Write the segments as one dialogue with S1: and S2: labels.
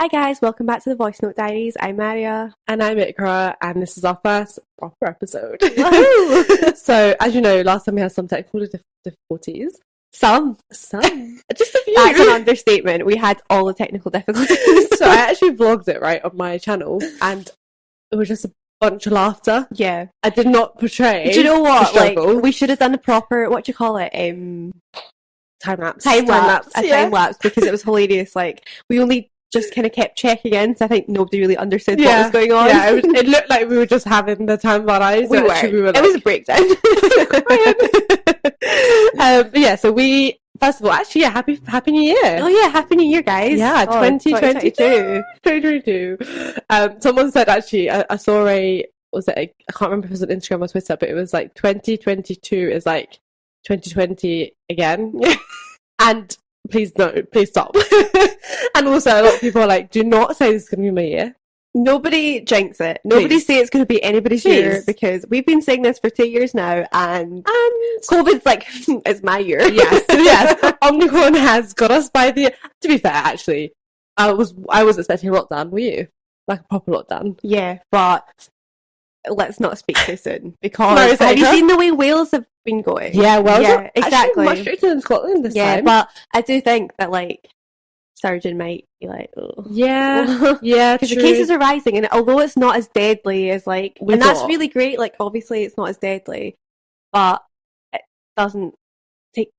S1: Hi guys, welcome back to the Voicenote Diaries. I'm Maaria.
S2: And I'm Iqra, and this is our first proper episode.
S1: Woohoo!
S2: So, as you know, last time we had some technical difficulties.
S1: Some.
S2: Just a few.
S1: That's an understatement. We had all the technical difficulties.
S2: So I actually vlogged it, right, on my channel, and it was just a bunch of laughter.
S1: Yeah.
S2: I did not portray.
S1: Do you know what?
S2: the struggle.
S1: Like, we should have done a proper, what do you call it?
S2: Time lapse.
S1: Time lapse. A
S2: Yeah.
S1: time lapse, because it was hilarious. Like, we only just kind of kept checking in, so I think nobody really understood what was going on.
S2: Yeah, it looked like we were just having the time of our lives.
S1: We
S2: and
S1: were.
S2: actually we were
S1: It was a breakdown.
S2: But yeah, so we, first of all, actually, yeah, happy New Year.
S1: Oh yeah, Happy New Year, guys.
S2: Yeah,
S1: Oh,
S2: 2022. 2022. Someone said, actually, I saw I can't remember if it was on Instagram or Twitter, but it was like 2022 is like 2020 again. And please stop. And also, a lot of people are like, do not say this is going to be my year.
S1: Nobody jinx it. Nobody say it's going to be anybody's year, because we've been saying this for 2 years now, and COVID's like, it's my year.
S2: Yes. Omicron has got us by the. To be fair, actually, I was expecting a lockdown. Were you? Like a proper lockdown?
S1: Yeah, but let's not speak too soon, because have you seen the way Wales have been going?
S2: Yeah, well,
S1: yeah, exactly.
S2: Much stricter than Scotland this time.
S1: But I do think that like Sturgeon might be like, oh.
S2: Yeah,
S1: because the cases are rising, and although it's not as deadly as like, and that's really great. Like, obviously, it's not as deadly, but it doesn't take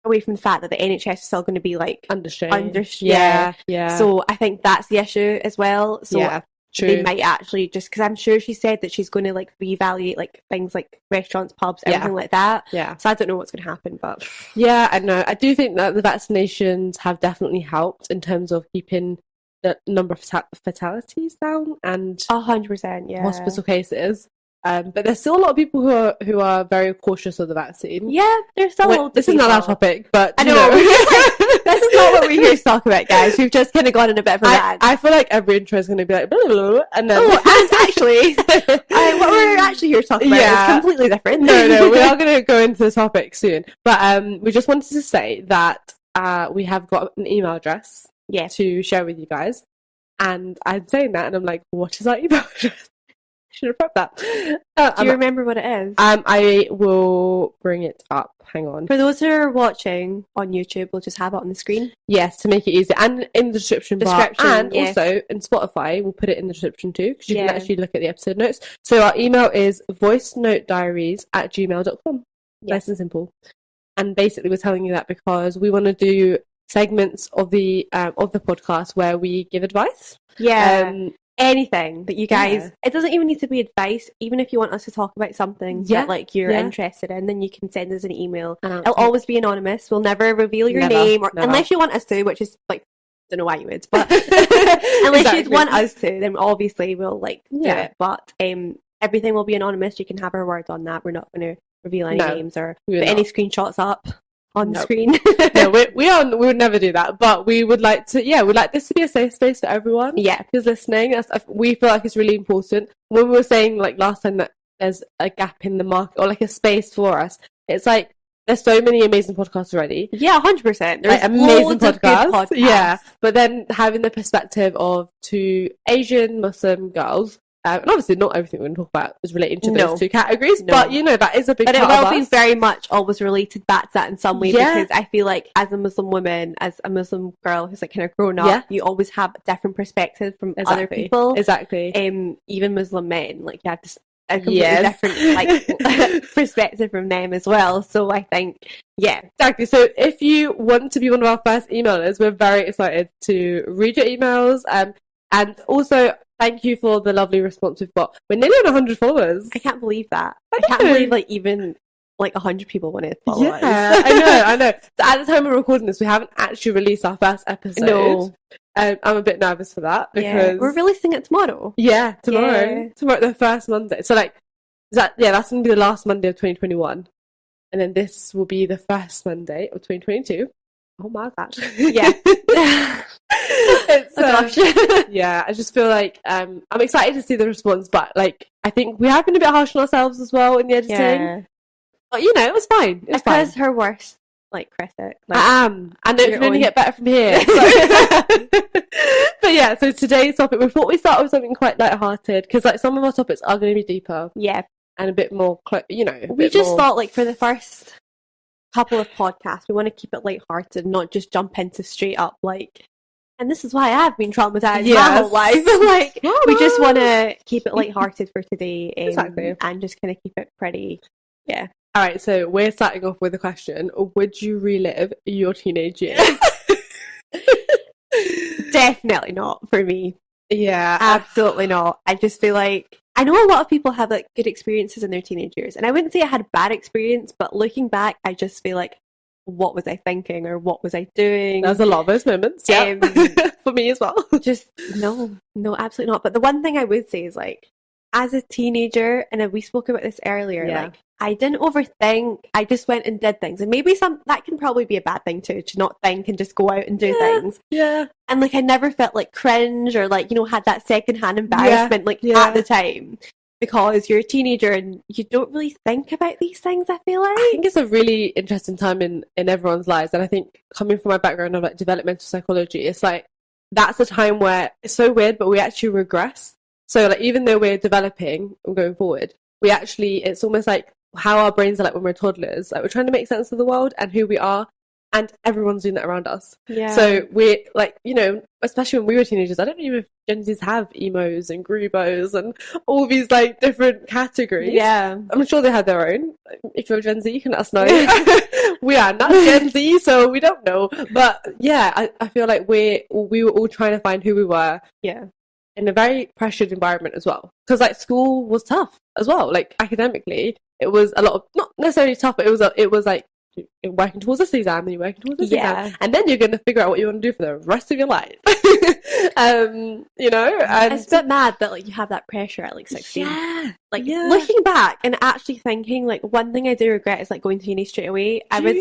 S1: away from the fact that the NHS is still going to be like
S2: under strain.
S1: Yeah.
S2: So
S1: I think that's the issue as well. So
S2: yeah, true.
S1: They might actually just, because I'm sure she said that she's going to like reevaluate like things like restaurants, pubs, everything like that.
S2: Yeah.
S1: So I don't know what's going to happen, but
S2: yeah, I know. I do think that the vaccinations have definitely helped in terms of keeping the number of fatalities down and
S1: 100%, yeah,
S2: hospital cases. But there's still a lot of people who are very cautious of the vaccine.
S1: Yeah, there's still
S2: this is not our topic, but
S1: I know. This is not what we're here to talk about, guys. We've just kind of gone in a bit of a rant.
S2: I feel like every intro is going to be like, blah, blah, blah, and then
S1: and actually, what we're actually here to talk about is completely different.
S2: No, we are going to go into the topic soon. But we just wanted to say that we have got an email address to share with you guys. And I'm saying that, and I'm like, what is our email address? Should have prepped that.
S1: Do you remember what it is?
S2: I will bring it up. Hang on.
S1: For those who are watching on YouTube, we'll just have it on the screen.
S2: Yes, to make it easier, and in the description bar, and also in Spotify, we'll put it in the description too, because you can actually look at the episode notes. So our email is voicenote.diaries@gmail.com. Nice and simple. And basically, we're telling you that because we want to do segments of the podcast where we give advice.
S1: Yeah. Anything that you guys, it doesn't even need to be advice. Even if you want us to talk about something that like you're interested in, then you can send us an email. It'll always be anonymous. We'll never reveal your name, unless you want us to, which is like, don't know why you would, but unless you'd want us to, then obviously we'll like do it. But everything will be anonymous. You can have our word on that. We're not going to reveal any names or put any screenshots up on the screen.
S2: No, we would never do that, but we would like to. Yeah, we'd like this to be a safe space for everyone. Yeah, who's listening. We feel like it's really important. When we were saying like last time that there's a gap in the market or like a space for us, it's like there's so many amazing podcasts already.
S1: Yeah, 100%. There's
S2: like, amazing
S1: podcasts.
S2: Yeah, but then having the perspective of two Asian Muslim girls. And obviously not everything we're going to talk about is related to those two categories, but you know, that is a big part of us.
S1: But it will be very much always related back to that in some way, because I feel like as a Muslim woman, as a Muslim girl who's like kind of grown up, you always have a different perspective from other people.
S2: Exactly.
S1: Even Muslim men, like you have this a completely different like perspective from them as well. So I think,
S2: exactly. So if you want to be one of our first emailers, we're very excited to read your emails. And also, thank you for the lovely response we've got. We're nearly on 100 followers.
S1: I can't believe that. I can't believe like even like 100 people want to follow us.
S2: I know. So at the time of recording this, we haven't actually released our first episode.
S1: No.
S2: I'm a bit nervous for that because
S1: we're releasing it tomorrow.
S2: Yeah, tomorrow. Tomorrow, the first Monday. So like, that's going to be the last Monday of 2021, and then this will be the first Monday of 2022. Oh my god.
S1: Yeah.
S2: It's, gosh. Yeah, I just feel like I'm excited to see the response, but like I think we have been a bit harsh on ourselves as well in the editing. But you know, it was fine.
S1: Because her worst like critic.
S2: Like, I am, and it can only get better from here. But yeah, so today's topic, we thought we start with something quite light-hearted, because like some of our topics are going to be deeper.
S1: Yeah.
S2: And a bit more, you know.
S1: We just thought, like, for the first couple of podcasts, we want to keep it light-hearted, not just jump into straight up, like, and this is why I've been traumatized my whole life. Like, we just want to keep it light-hearted for today. Exactly. And just kind of keep it pretty, yeah.
S2: All right, so we're starting off with a question. Would you relive your teenage years?
S1: Definitely not for me.
S2: Yeah.
S1: Absolutely not. I just feel like, I know a lot of people have like good experiences in their teenage years, and I wouldn't say I had a bad experience, but looking back, I just feel like, what was I thinking, or what was I doing?
S2: There's a lot of those moments, yeah. For me as well.
S1: Just, no, absolutely not. But the one thing I would say is, like, as a teenager, and we spoke about this earlier, like, I didn't overthink. I just went and did things. And maybe that can probably be a bad thing too, to not think and just go out and do things.
S2: Yeah.
S1: And like, I never felt like cringe or like, you know, had that secondhand embarrassment at the time, because you're a teenager and you don't really think about these things, I feel like.
S2: I think it's a really interesting time in everyone's lives. And I think, coming from my background of like developmental psychology, it's like, that's a time where it's so weird, but we actually regress. So like, even though we're developing and going forward, we actually, it's almost like how our brains are like when we're toddlers. Like, we're trying to make sense of the world and who we are, and everyone's doing that around us. Yeah. So we're like, you know, especially when we were teenagers, I don't know if Gen Zs have emos and groovos and all these like different categories.
S1: Yeah.
S2: I'm sure they had their own. If you're Gen Z, you can let us know. We are not Gen Z, so we don't know. But yeah, I feel like we were all trying to find who we were.
S1: Yeah.
S2: In a very pressured environment as well. Because like, school was tough as well. Like, academically, it was a lot of, not necessarily tough, but it was like, you're working towards this exam, and you're working towards this exam, and then you're going to figure out what you want to do for the rest of your life. You know, and
S1: it's a bit mad that like you have that pressure at like 16. Looking back and actually thinking, like, one thing I do regret is like going to uni straight away. I would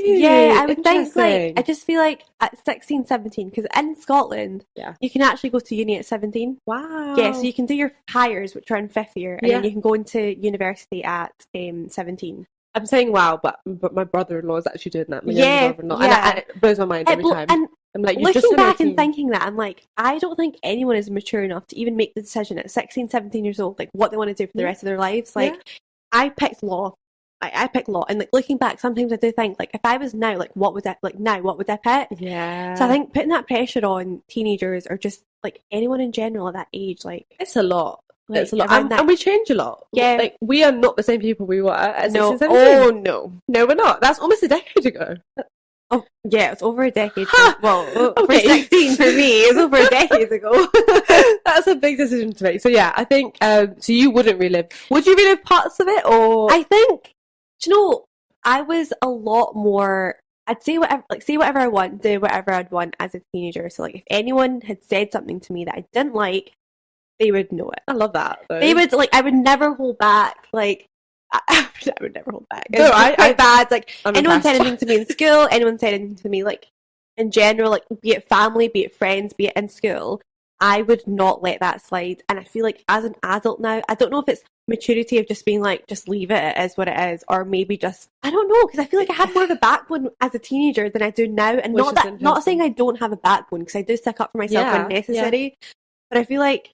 S1: think, like, I just feel like at 16, 17, because in Scotland, you can actually go to uni at 17.
S2: Wow.
S1: Yeah, so you can do your hires, which are in 5th year, and then you can go into university at 17.
S2: I'm saying wow, but my brother-in-law is actually doing that. My younger brother-in-law, and it blows my mind every time.
S1: And
S2: I'm like,
S1: looking back and thinking that, I'm like, I don't think anyone is mature enough to even make the decision at 16, 17 years old, like, what they want to do for the rest of their lives. Like, I picked law. I picked law, and like, looking back, sometimes I do think, like, if I was now, like, what would I pick?
S2: Yeah.
S1: So I think putting that pressure on teenagers, or just like anyone in general at that age, like,
S2: it's a lot.
S1: Like,
S2: it's a lot, and we change a lot.
S1: Yeah,
S2: like, we are not the same people we were at 16, 17.
S1: Oh no,
S2: we're not. That's almost a decade ago.
S1: Oh yeah, it's over a decade. Well, for 16 for me, it's over a decade ago.
S2: That's a big decision to make. So yeah, I think so you wouldn't relive. Would you relive parts of it, or?
S1: I think, do you know, I was a lot more. I'd say whatever I want, do whatever I'd want as a teenager. So like, if anyone had said something to me that I didn't like, they would know it.
S2: I love that, though.
S1: They would, like, I would never hold back. Like, I would never hold back.
S2: No,
S1: quite bad. Like, anyone said anything to me in school, anyone said anything to me, like, in general, like, be it family, be it friends, be it in school, I would not let that slide. And I feel like as an adult now, I don't know if it's maturity of just being like, just leave it, it is what it is, or maybe just, I don't know, because I feel like I had more of a backbone as a teenager than I do now. And not saying I don't have a backbone, because I do stick up for myself when necessary, but I feel like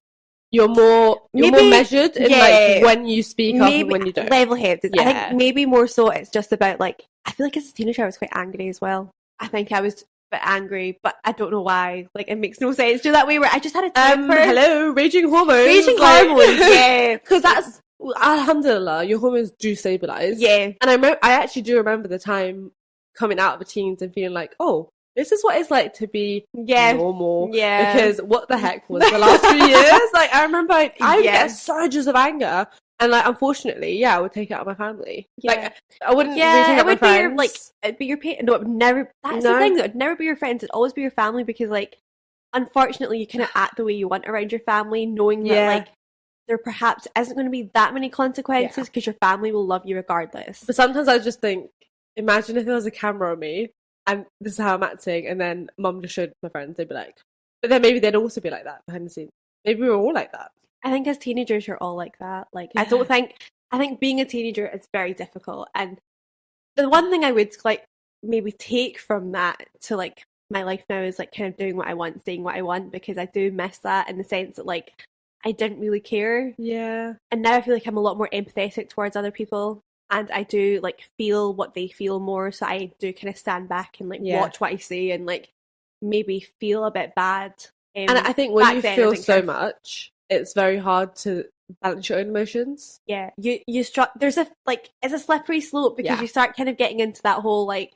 S2: you're more measured in like when you speak up and when you don't.
S1: Level-headed. I think maybe more so it's just about, like, I feel like as a teenager I was quite angry as well. I think I was a bit angry, but I don't know why. Like, it makes no sense. Do that way where I just had a temper.
S2: Hello, raging hormones.
S1: Yeah.
S2: Because that's, alhamdulillah, your hormones do stabilise.
S1: Yeah.
S2: And I actually do remember the time coming out of the teens and feeling like, oh, this is what it's like to be normal. Yeah. Because what the heck was the last few years? Like, I remember I get surges of anger. And, like, unfortunately, I would take it out of my family. Yeah. Like, I wouldn't take it out of my friends.
S1: It'd be your parents. No, it would never. That's the thing, though. It'd never be your friends. It'd always be your family, because, like, unfortunately, you kind of act the way you want around your family, knowing that, like, there perhaps isn't going to be that many consequences, because your family will love you regardless.
S2: But sometimes I just think, imagine if there was a camera on me, and this is how I'm acting, and then mum just showed my friends, they'd be like, but then maybe they'd also be like that behind the scenes. Maybe we were all like that.
S1: I think as teenagers, you're all like that. Like, I think being a teenager is very difficult. And the one thing I would, like, maybe take from that to like my life now is like kind of doing what I want, saying what I want, because I do miss that in the sense that like I didn't really care.
S2: Yeah.
S1: And now I feel like I'm a lot more empathetic towards other people, and I do like feel what they feel more, so I do kind of stand back and like watch what I say and like maybe feel a bit bad.
S2: And I think when you feel so much, it's very hard to balance your own emotions.
S1: Yeah, you there's a like it's a slippery slope because you start kind of getting into that whole like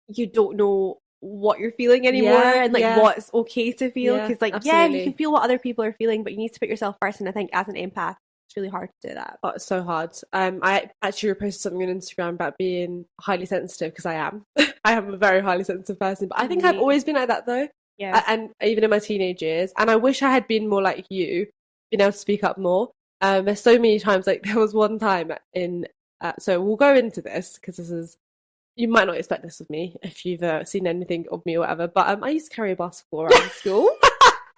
S1: you don't know what you're feeling anymore and like what's okay to feel, because like you can feel what other people are feeling, but you need to put yourself first, and I think as an empath it's really hard to do that.
S2: Oh, it's so hard. I actually reposted something on Instagram about being highly sensitive, because I am I am a very highly sensitive person, but I think I've always been like that though. And even in my teenage years, and I wish I had been more like you, been able to speak up more. There's so many times, like there was one time in so we'll go into this because this is, you might not expect this of me if you've seen anything of me or whatever, but I used to carry a basketball around school.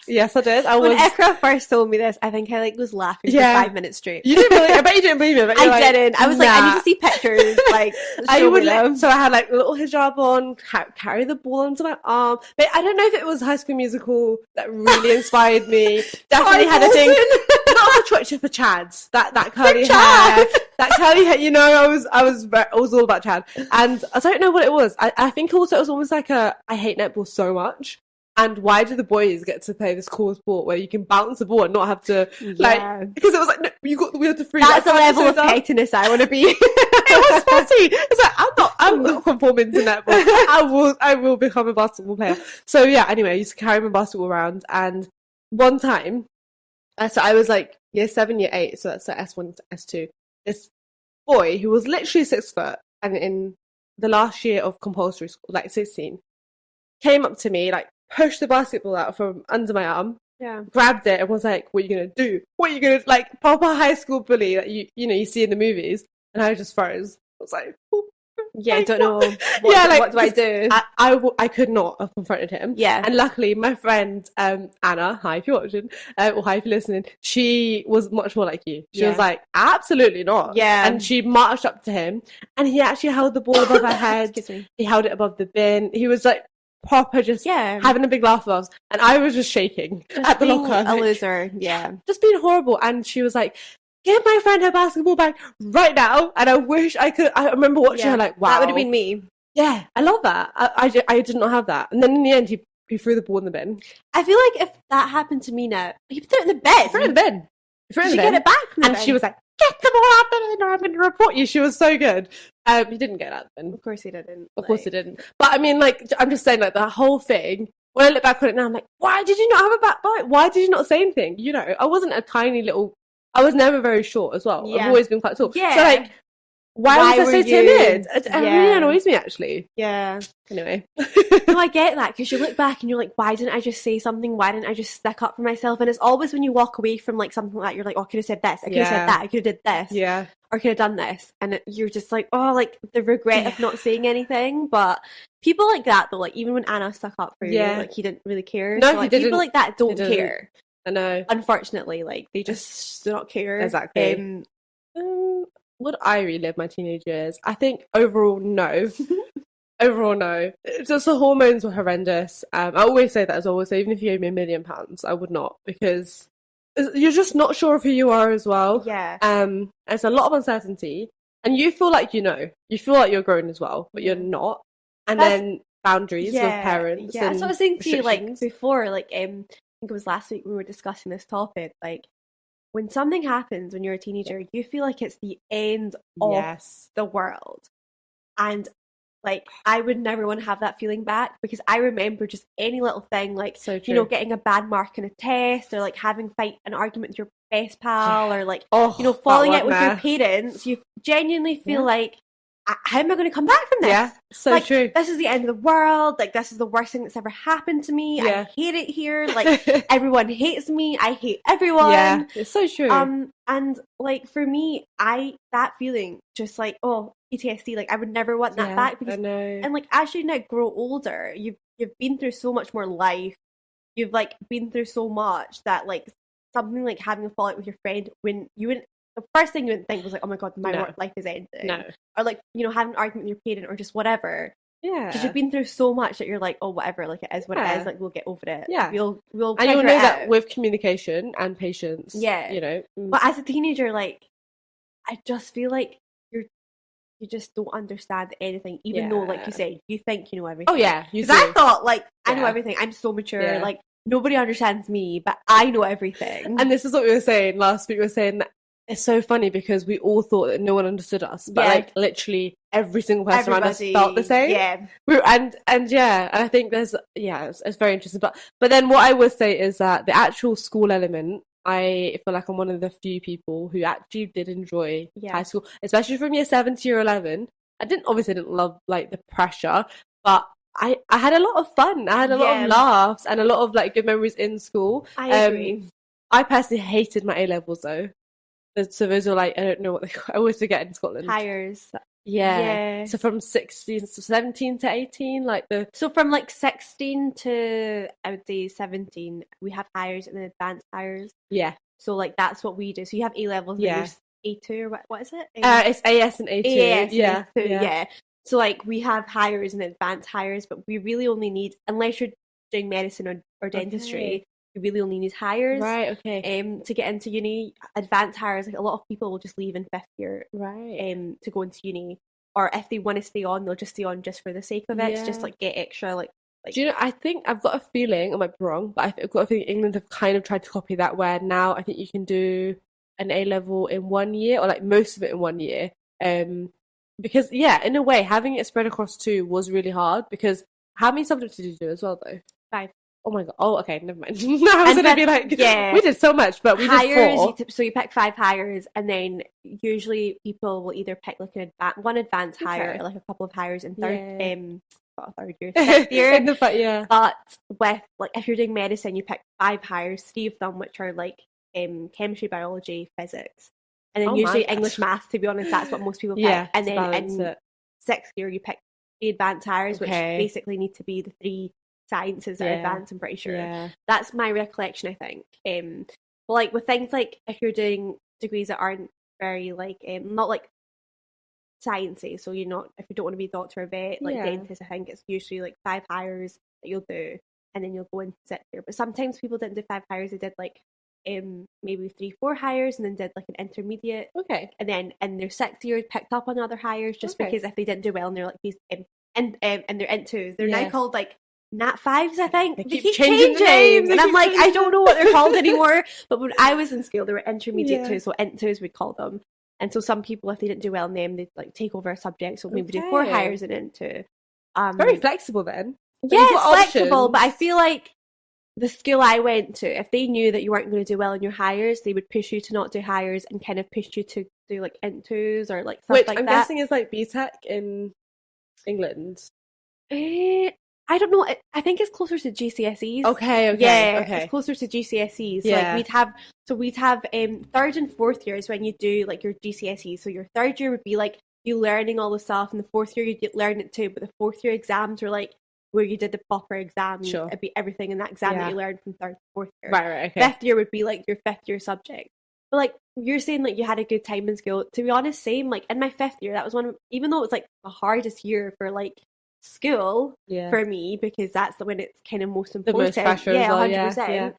S2: Yes, I did.
S1: When Iqra first told me this, I think I like was laughing for 5 minutes straight.
S2: You didn't believe it. I bet you didn't believe it. But
S1: I didn't. I was like, I need to see pictures. Like,
S2: I would. So I had like a little hijab on, carry the ball onto my arm. But I don't know if it was High School Musical that really inspired me. Definitely had a thing. Not a twitcher for Chads. That curly hair. That curly hair. You know, I was all about Chad. And I don't know what it was. I think also it was almost like I hate netball so much. And why do the boys get to play this cool sport where you can bounce the ball and not have to, like, because it was like, no, we have to free.
S1: That's the level of pettiness I want to be.
S2: It was funny. It's like, I'm not conforming to netball. I will become a basketball player. So yeah, anyway, I used to carry my basketball around, and one time, so I was like year 7, year 8, so that's like S1 to S2. This boy who was literally 6 foot, and in the last year of compulsory school, like 16, came up to me, like, pushed the basketball out from under my arm, grabbed it and was like, what are you gonna do? What are you gonna, like, proper high school bully that you know you see in the movies. And I just froze. I was like,
S1: I don't know what do I do?
S2: I could not have confronted him. And luckily my friend Anna, hi if you're watching, or hi if you're listening, she was much more like you. She was like, absolutely not. And she marched up to him, and he actually held the ball above her head. He held it above the bin. He was like proper just having a big laugh with us, and I was just shaking at the locker.
S1: A loser.
S2: Just being horrible. And she was like, give my friend her basketball back right now. And I wish I could. I remember watching her like, wow,
S1: that would have been me.
S2: I love that. I did not have that. And then in the end he threw the ball in the bin.
S1: I feel like if that happened to me now, you threw it in the bin.
S2: Threw it in the bin.
S1: Did she get it back from the bin?
S2: She was like, get the ball out the bin or I'm going to report you. She was so good. He didn't get out the bin.
S1: Of course he didn't.
S2: Of course he didn't. But I mean, like, I'm just saying, like, the whole thing, when I look back on it now, I'm like, why did you not have a back bite? Why did you not say anything? You know, I wasn't a tiny little, I was never very short as well. I've always been quite tall. So, like, why was I so timid? It really annoys me, actually. Anyway.
S1: No, I get that, because you look back and you're like, why didn't I just say something? Why didn't I just stick up for myself? And it's always when you walk away from like something like that, you're like, oh, I could have said this, I could have said that, I could have did this, or could have done this, and you're just like, oh, like the regret of not saying anything. But people like that though, like even when Anna stuck up for you, like he didn't really care.
S2: No,
S1: so, like,
S2: he didn't.
S1: People like that don't care.
S2: I know.
S1: Unfortunately, like they just do not care.
S2: Exactly. Would I relive my teenage years? I think overall, no. Overall, no. Just the hormones were horrendous. I always say that as always. So even if you gave me £1 million, I would not, because you're just not sure of who you are as well. There's a lot of uncertainty, and you feel like you know. You feel like you're grown as well, but you're not. And then boundaries with parents.
S1: Yeah, that's what I was saying to you like before. Like, I think it was last week we were discussing this topic. Like, when something happens when you're a teenager, you feel like it's the end of the world. And like, I would never want to have that feeling back, because I remember just any little thing, like, you know, getting a bad mark on a test, or like having an argument with your best pal, or like, you know, falling out with your parents. You genuinely feel like, how am I going to come back from this? Like,
S2: true.
S1: This is the end of the world. Like, this is the worst thing that's ever happened to me. I hate it here. Like, everyone hates me. I hate everyone.
S2: Yeah, it's so true.
S1: And like for me, that feeling just like, oh, PTSD. Like, I would never want that back, because,
S2: I know.
S1: and like as you now grow older, you've been through so much more life. You've like been through so much that like something like having a fallout with your friend, when you wouldn't. The first thing you wouldn't think was like, oh my god, my work life is ending. Or like, you know, having an argument with your parent or just whatever.
S2: Yeah.
S1: Because you've been through so much that you're like, oh, whatever, like, it is what it is, like, we'll get over it.
S2: Yeah.
S1: We'll
S2: and you'll know that with communication and patience.
S1: Yeah.
S2: You know.
S1: But as a teenager, like, I just feel like you just don't understand anything, even though, like you said, you think you know everything.
S2: Oh, yeah.
S1: Because I thought, like, I know everything. I'm so mature. Like, nobody understands me, but I know everything.
S2: And this is what we were saying last week. We were saying that it's so funny because we all thought that no one understood us, but like literally every single person around us felt the same.
S1: Yeah.
S2: And I think there's it's very interesting. But then what I would say is that the actual school element, I feel like I'm one of the few people who actually did enjoy high school, especially from year 7 to year 11. I didn't love like the pressure, but I had a lot of fun. I had a lot of laughs and a lot of like good memories in school.
S1: I agree.
S2: I personally hated my A levels though. So those are like, I don't know what I always forget in Scotland.
S1: Hires.
S2: Yeah. So from 17 to 18, like the...
S1: So from like 16 to, I would say 17, we have hires and then advanced hires.
S2: Yeah.
S1: So like that's what we do. So you have A levels and there's A2 or what is it?
S2: It's AS and A2.
S1: AS
S2: yeah.
S1: And A2, yeah. So like we have hires and advanced hires, but we really only need, unless you're doing medicine or dentistry, you really only need hires.
S2: Right, okay.
S1: To get into uni. Advanced hires, like a lot of people will just leave in 5th year.
S2: Right.
S1: To go into uni. Or if they want to stay on, they'll just stay on just for the sake of it. To just like get extra like.
S2: Do you know, I think I've got a feeling, I might be wrong, but I've got a feeling England have kind of tried to copy that, where now I think you can do an A level in 1 year, or like most of it in 1 year. Because in a way, having it spread across 2 was really hard, because how many subjects did you do as well though?
S1: 5.
S2: Oh my god. Oh, okay, never mind. I was gonna be like, we did so much, but we did 4.
S1: So you pick 5 hires, and then usually people will either pick like one advanced hire, or like a couple of hires in third year, 6th year. But with like if you're doing medicine, you pick 5 hires, 3 of them which are like chemistry, biology, physics, and then usually English, maths. To be honest, that's what most people pick. And then in 6th year, you pick 3 advanced hires, which basically need to be the 3 sciences are advanced, I'm pretty sure. That's my recollection, I think. But like with things like if you're doing degrees that aren't very like not like sciencey, so you're not, if you don't want to be a doctor or vet, like dentist, I think it's usually like 5 hires that you'll do, and then you'll go and sit here. But sometimes people didn't do 5 hires, they did like maybe 3-4 hires, and then did like an intermediate. And then in their 6th year picked up on other hires, just because if they didn't do well and they're like these and they're into, they're now called like Nat 5s, I think. They keep changing names. And I'm like, I don't know what they're called anymore. But when I was in school, they were intermediate 2, so int 2s we'd call them. And so some people, if they didn't do well in them, they'd like take over a subject, so maybe do 4 hires in int 2.
S2: Very flexible then.
S1: Yeah, it's flexible, but I feel like the school I went to, if they knew that you weren't going to do well in your hires, they would push you to not do hires and kind of push you to do like int 2s or like stuff like that.
S2: Which I'm guessing is like BTEC in England.
S1: I don't know. I think it's closer to GCSEs.
S2: Okay.
S1: It's closer to GCSEs. So like we'd have 3rd and 4th years when you do like your GCSEs. So your 3rd year would be like you learning all the stuff, and the 4th year you'd learn it too. But the 4th year exams were like where you did the proper exam. It'd be everything in that exam that you learned from 3rd to 4th year.
S2: Right. Okay.
S1: 5th year would be like your 5th year subject. But like you're saying, like you had a good time in school. To be honest, same. Like in my 5th year, that was even though it was like the hardest year for like school for me, because that's when it's kind of most important.
S2: The most pressure,
S1: 100%.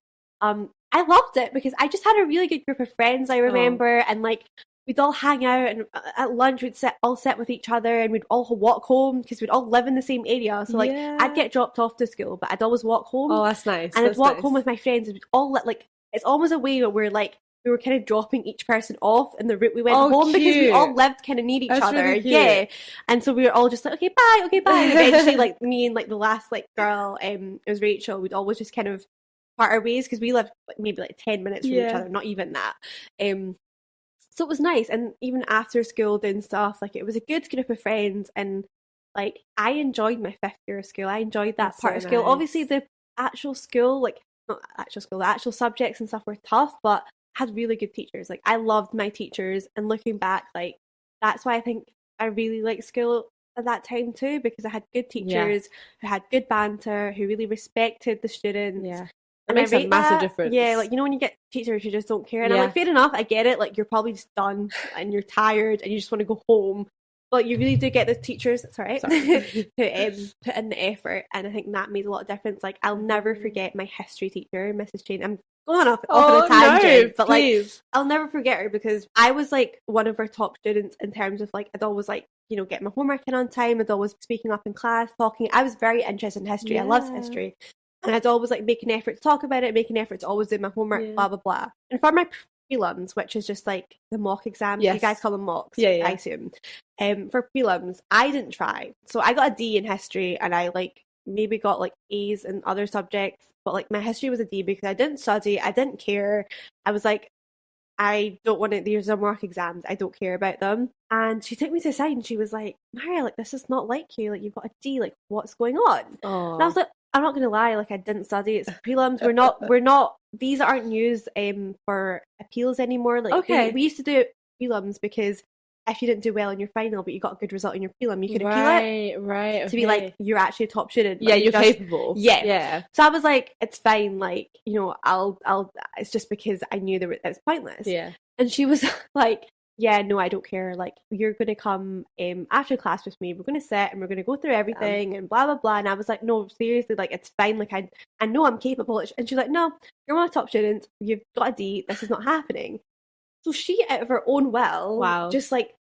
S1: I loved it because I just had a really good group of friends, I remember, and like we'd all hang out, and at lunch we'd all sit with each other, and we'd all walk home because we'd all live in the same area. So like I'd get dropped off to school, but I'd always walk home.
S2: Oh, that's nice.
S1: And I'd walk home with my friends, and we'd all like, it's almost a way where like we were kind of dropping each person off in the route we went home, because we all lived kind of near each other. Really and so we were all just like, okay, bye. And eventually, like me and like the last like girl, it was Rachel, we'd always just kind of part our ways because we lived like maybe like 10 minutes from each other, not even that. So it was nice, and even after school doing stuff, like it was a good group of friends, and like I enjoyed my 5th year of school. I enjoyed that part of school. Obviously, the actual school, like not actual school, the actual subjects and stuff were tough, but had really good teachers. Like I loved my teachers, and looking back, like that's why I think I really liked school at that time too, because I had good teachers who had good banter, who really respected the students.
S2: It makes a massive difference.
S1: Yeah, like you know when you get teachers who just don't care, and I'm like, fair enough, I get it. Like you're probably just done and you're tired and you just want to go home, Well, you really do get the teachers, sorry. who put in the effort, and I think that made a lot of difference. Like, I'll never forget my history teacher, Mrs. Jane. I'm going off on a tangent, but please. Like, I'll never forget her because I was like one of her top students in terms of like, I'd always like, you know, get my homework in on time. I'd always speaking up in class, talking. I was very interested in history. I loved history. And I'd always like make an effort to talk about it, make an effort to always do my homework, blah, blah, blah. And for my prelims, which is just like the mock exams, you guys call them mocks, I assume. For prelims, I didn't try. So I got a D in history and I like maybe got like A's in other subjects. But like my history was a D because I didn't study, I didn't care. I was like, I don't want it. These are mock exams. I don't care about them. And she took me to the side and she was like, Maaria, like, this is not like you. Like, you've got a D. Like, what's going on? Aww. And I was like, I'm not going to lie. Like, I didn't study. It's prelims. We're not, these aren't used for appeals anymore. Like, we used to do prelims because if you didn't do well in your final, but you got a good result in your prelim, you could appeal it. To be like, you're actually a top student.
S2: Like, you're capable.
S1: Yeah. So I was like, it's fine. Like, you know, I'll, it's just because I knew it's pointless.
S2: Yeah.
S1: And she was like, yeah, no, I don't care. Like, you're going to come after class with me. We're going to sit and we're going to go through everything and blah, blah, blah. And I was like, no, seriously, like, it's fine. Like, I know I'm capable. And she's like, no, you're one of the top students. You've got a D. This is not happening. So she, out of her own will, just like,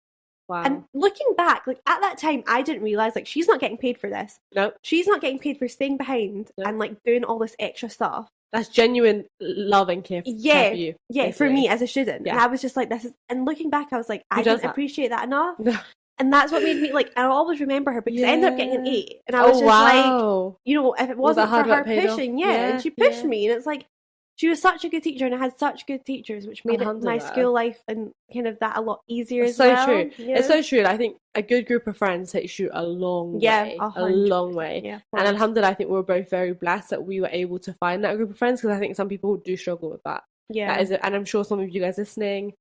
S1: and looking back, like at that time, I didn't realize like she's not getting paid for this.
S2: Nope.
S1: She's not getting paid for staying behind and like doing all this extra stuff.
S2: That's genuine love and care for you.
S1: Yeah,
S2: basically.
S1: For me as a student.
S2: Yeah.
S1: And I was just like, this is, and looking back, I was like, I didn't appreciate that enough. No. And that's what made me like, I'll always remember her because I ended up getting an 8. And I was just like, you know, if it wasn't for her pushing, and she pushed me, and it's like, she was such a good teacher, and I had such good teachers, which made my school life and kind of that a lot easier as well.
S2: True. Yeah. It's so true. I think a good group of friends takes you a long way. A long way.
S1: Yeah,
S2: and alhamdulillah, I think we were both very blessed that we were able to find that group of friends, because I think some people do struggle with that.
S1: Yeah.
S2: That is and I'm sure some of you guys listening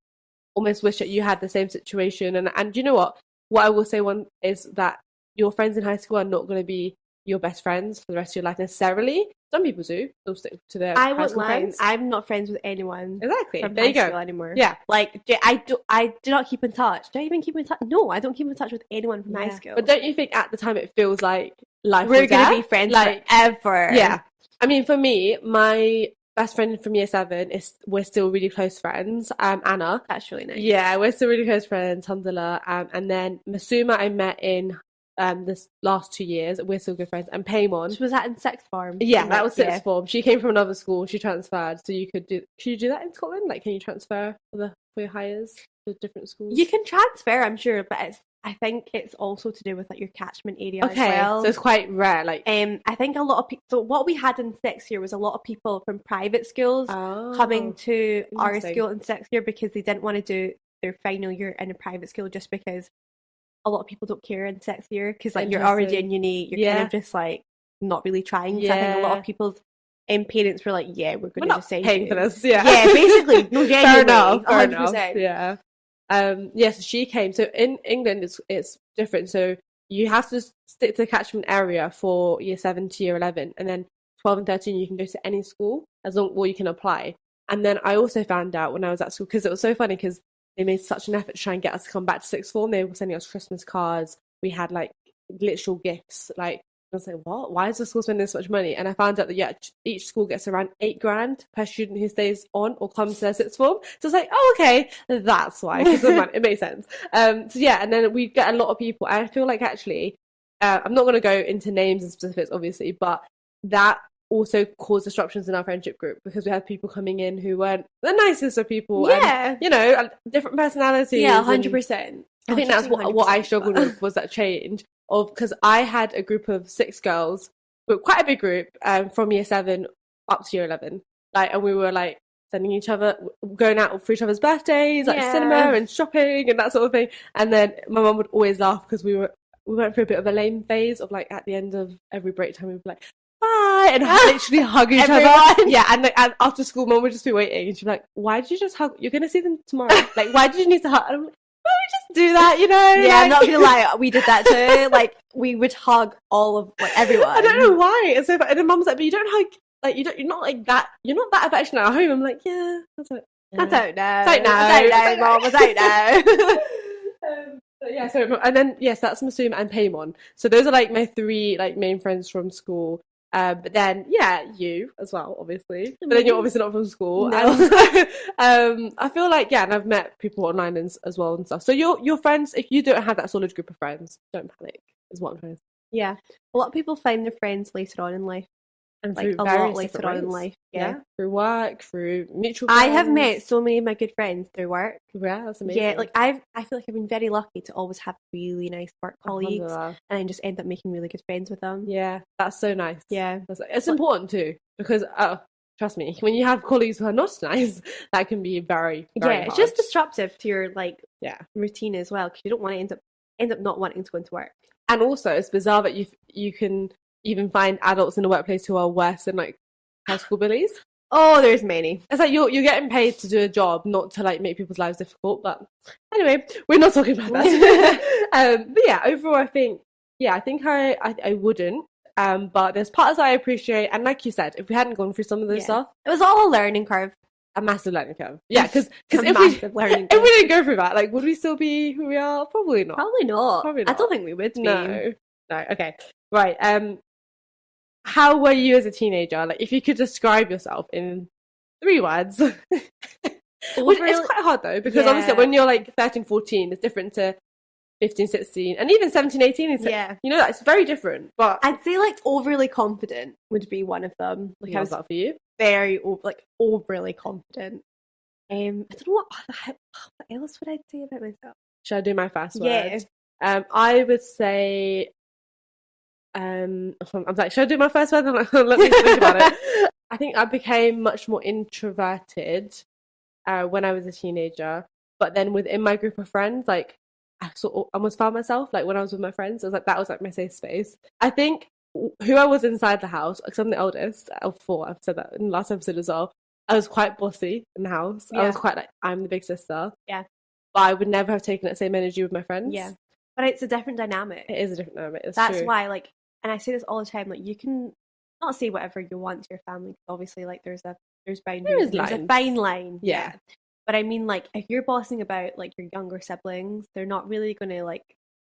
S2: almost wish that you had the same situation. And you know what? What I will say is that your friends in high school are not going to be your best friends for the rest of your life necessarily. Some people do. They'll stick to their high school friends.
S1: I'm not friends with anyone.
S2: Exactly.
S1: From
S2: there
S1: high
S2: you go.
S1: School anymore.
S2: Yeah.
S1: Like, I do not keep in touch. Do I even keep in touch? No, I don't keep in touch with anyone from high school.
S2: But don't you think at the time it feels like life
S1: we're going to be friends forever?
S2: Yeah. I mean, for me, my best friend from year 7 we're still really close friends. Anna.
S1: That's really nice.
S2: Yeah, we're still really close friends, alhamdulillah. And then Masuma I met in this last 2 years. We're still good friends. And Paymon.
S1: Was that in sixth form?
S2: Yeah, that was sixth form. She came from another school. She transferred. So can you do that in Scotland? Like, can you transfer for your hires to different schools?
S1: You can transfer, I'm sure, but I think it's also to do with like your catchment area as well.
S2: So it's quite rare. Like,
S1: I think a lot of people. So what we had in sixth year was a lot of people from private schools coming to our school in sixth year because they didn't want to do their final year in a private school, just because a lot of people don't care in sixth year because like you're already in uni, you're kind of just like not really trying. So I think a lot of people's parents were like, we're going to just say
S2: paying for this.
S1: Yeah, basically. No,
S2: fair enough.
S1: 100%.
S2: Yeah. So she came. So in England, it's different. So you have to stick to the catchment area for year 7 to year 11, and then 12 and 13 you can go to any school you can apply. And then I also found out when I was at school, because it was so funny because they made such an effort to try and get us to come back to sixth form. They were sending us Christmas cards. We had like literal gifts. Like, I was like, what? Why is the school spending this much money? And I found out that each school gets around $8,000 per student who stays on or comes to their sixth form. So it's like, oh, okay, that's why. Because it makes sense. And then we get a lot of people. I feel like actually, I'm not going to go into names and specifics, obviously, but that also caused disruptions in our friendship group because we had people coming in who weren't the nicest of people.
S1: Yeah.
S2: And, different personalities.
S1: Yeah, 100%.
S2: I think that's what I struggled with, was that change of, because I had a group of 6 girls, but quite a big group, from year 7 up to year 11. Like, and we were like sending each other, going out for each other's birthdays, like cinema and shopping and that sort of thing. And then my mum would always laugh because we went through a bit of a lame phase of like at the end of every break time we'd be like, bye, and literally hug each other. Yeah, and like after school, mum would just be waiting, and she'd be like, "Why did you just hug? You're gonna see them tomorrow. Like, why did you need to hug?" And I'm like, "Why don't we just do that? You know?"
S1: Yeah, I'm not gonna lie, we did that too. Like, we would hug all of like everyone.
S2: I don't know why. It's so funny. And then mum's like, "But you don't hug. Like, you're not like that. You're not that affectionate at home." I'm like, "Yeah, that's it."
S1: I don't know, Mom. I don't know.
S2: Yeah, so and then yes, that's Masum and Paymon. So those are like my three like main friends from school. But then yeah, you as well, obviously. But then you're obviously not from school.
S1: No.
S2: I feel like yeah, and I've met people online as well and stuff. So your friends, if you don't have that solid group of friends, don't panic. Is what I'm trying to say.
S1: Yeah, a lot of people find their friends later on in life.
S2: And
S1: like a lot later on in life. Yeah,
S2: through work, through mutual friends.
S1: I have met so many of my good friends through work.
S2: Yeah, that's amazing.
S1: Yeah, like I feel like I've been very lucky to always have really nice work colleagues, and then just end up making really good friends with them.
S2: Yeah, that's so nice.
S1: Yeah,
S2: it's important too, because trust me, when you have colleagues who are not nice, that can be very, very hard.
S1: It's just disruptive to your routine as well, because you don't want to end up not wanting to go into work.
S2: And also, it's bizarre that you can even find adults in the workplace who are worse than like high school bullies.
S1: Oh, there's many.
S2: It's like you're getting paid to do a job, not to like make people's lives difficult. But anyway, we're not talking about that. But yeah, overall, I think I wouldn't. But there's parts that I appreciate, and like you said, if we hadn't gone through some of this stuff,
S1: it was all a learning curve.
S2: A massive learning curve. Yeah, because if we didn't go through that, like, would we still be who we are? Probably not.
S1: Probably not. I don't think we would be.
S2: No. Okay. Right. How were you as a teenager? Like, if you could describe yourself in 3 words. It's quite hard though, because obviously when you're like 13, 14, it's different to 15, 16, and even 17, 18. You know, that's very different. But
S1: I'd say like overly confident would be one of them. Like,
S2: how was that for you?
S1: Very overly confident. I don't know what else would I say about myself.
S2: Should I do my first word?
S1: Yeah.
S2: I would say. I'm like, should I do my first word? Let me think about it. I think I became much more introverted when I was a teenager, but then within my group of friends, like I sort of almost found myself. Like when I was with my friends, I was like, that was like my safe space. I think who I was inside the house, because I'm the eldest of 4. I've said that in the last episode as well. I was quite bossy in the house. I was quite like, I'm the big sister.
S1: Yeah,
S2: but I would never have taken that same energy with my friends.
S1: Yeah, but it's a different dynamic.
S2: It is a different dynamic.
S1: That's true. Why, like. And I say this all the time, like, you can not say whatever you want to your family, because obviously, like, there's boundaries, there's a fine line.
S2: Yeah.
S1: But I mean, like, if you're bossing about, like, your younger siblings, they're not really going to, like,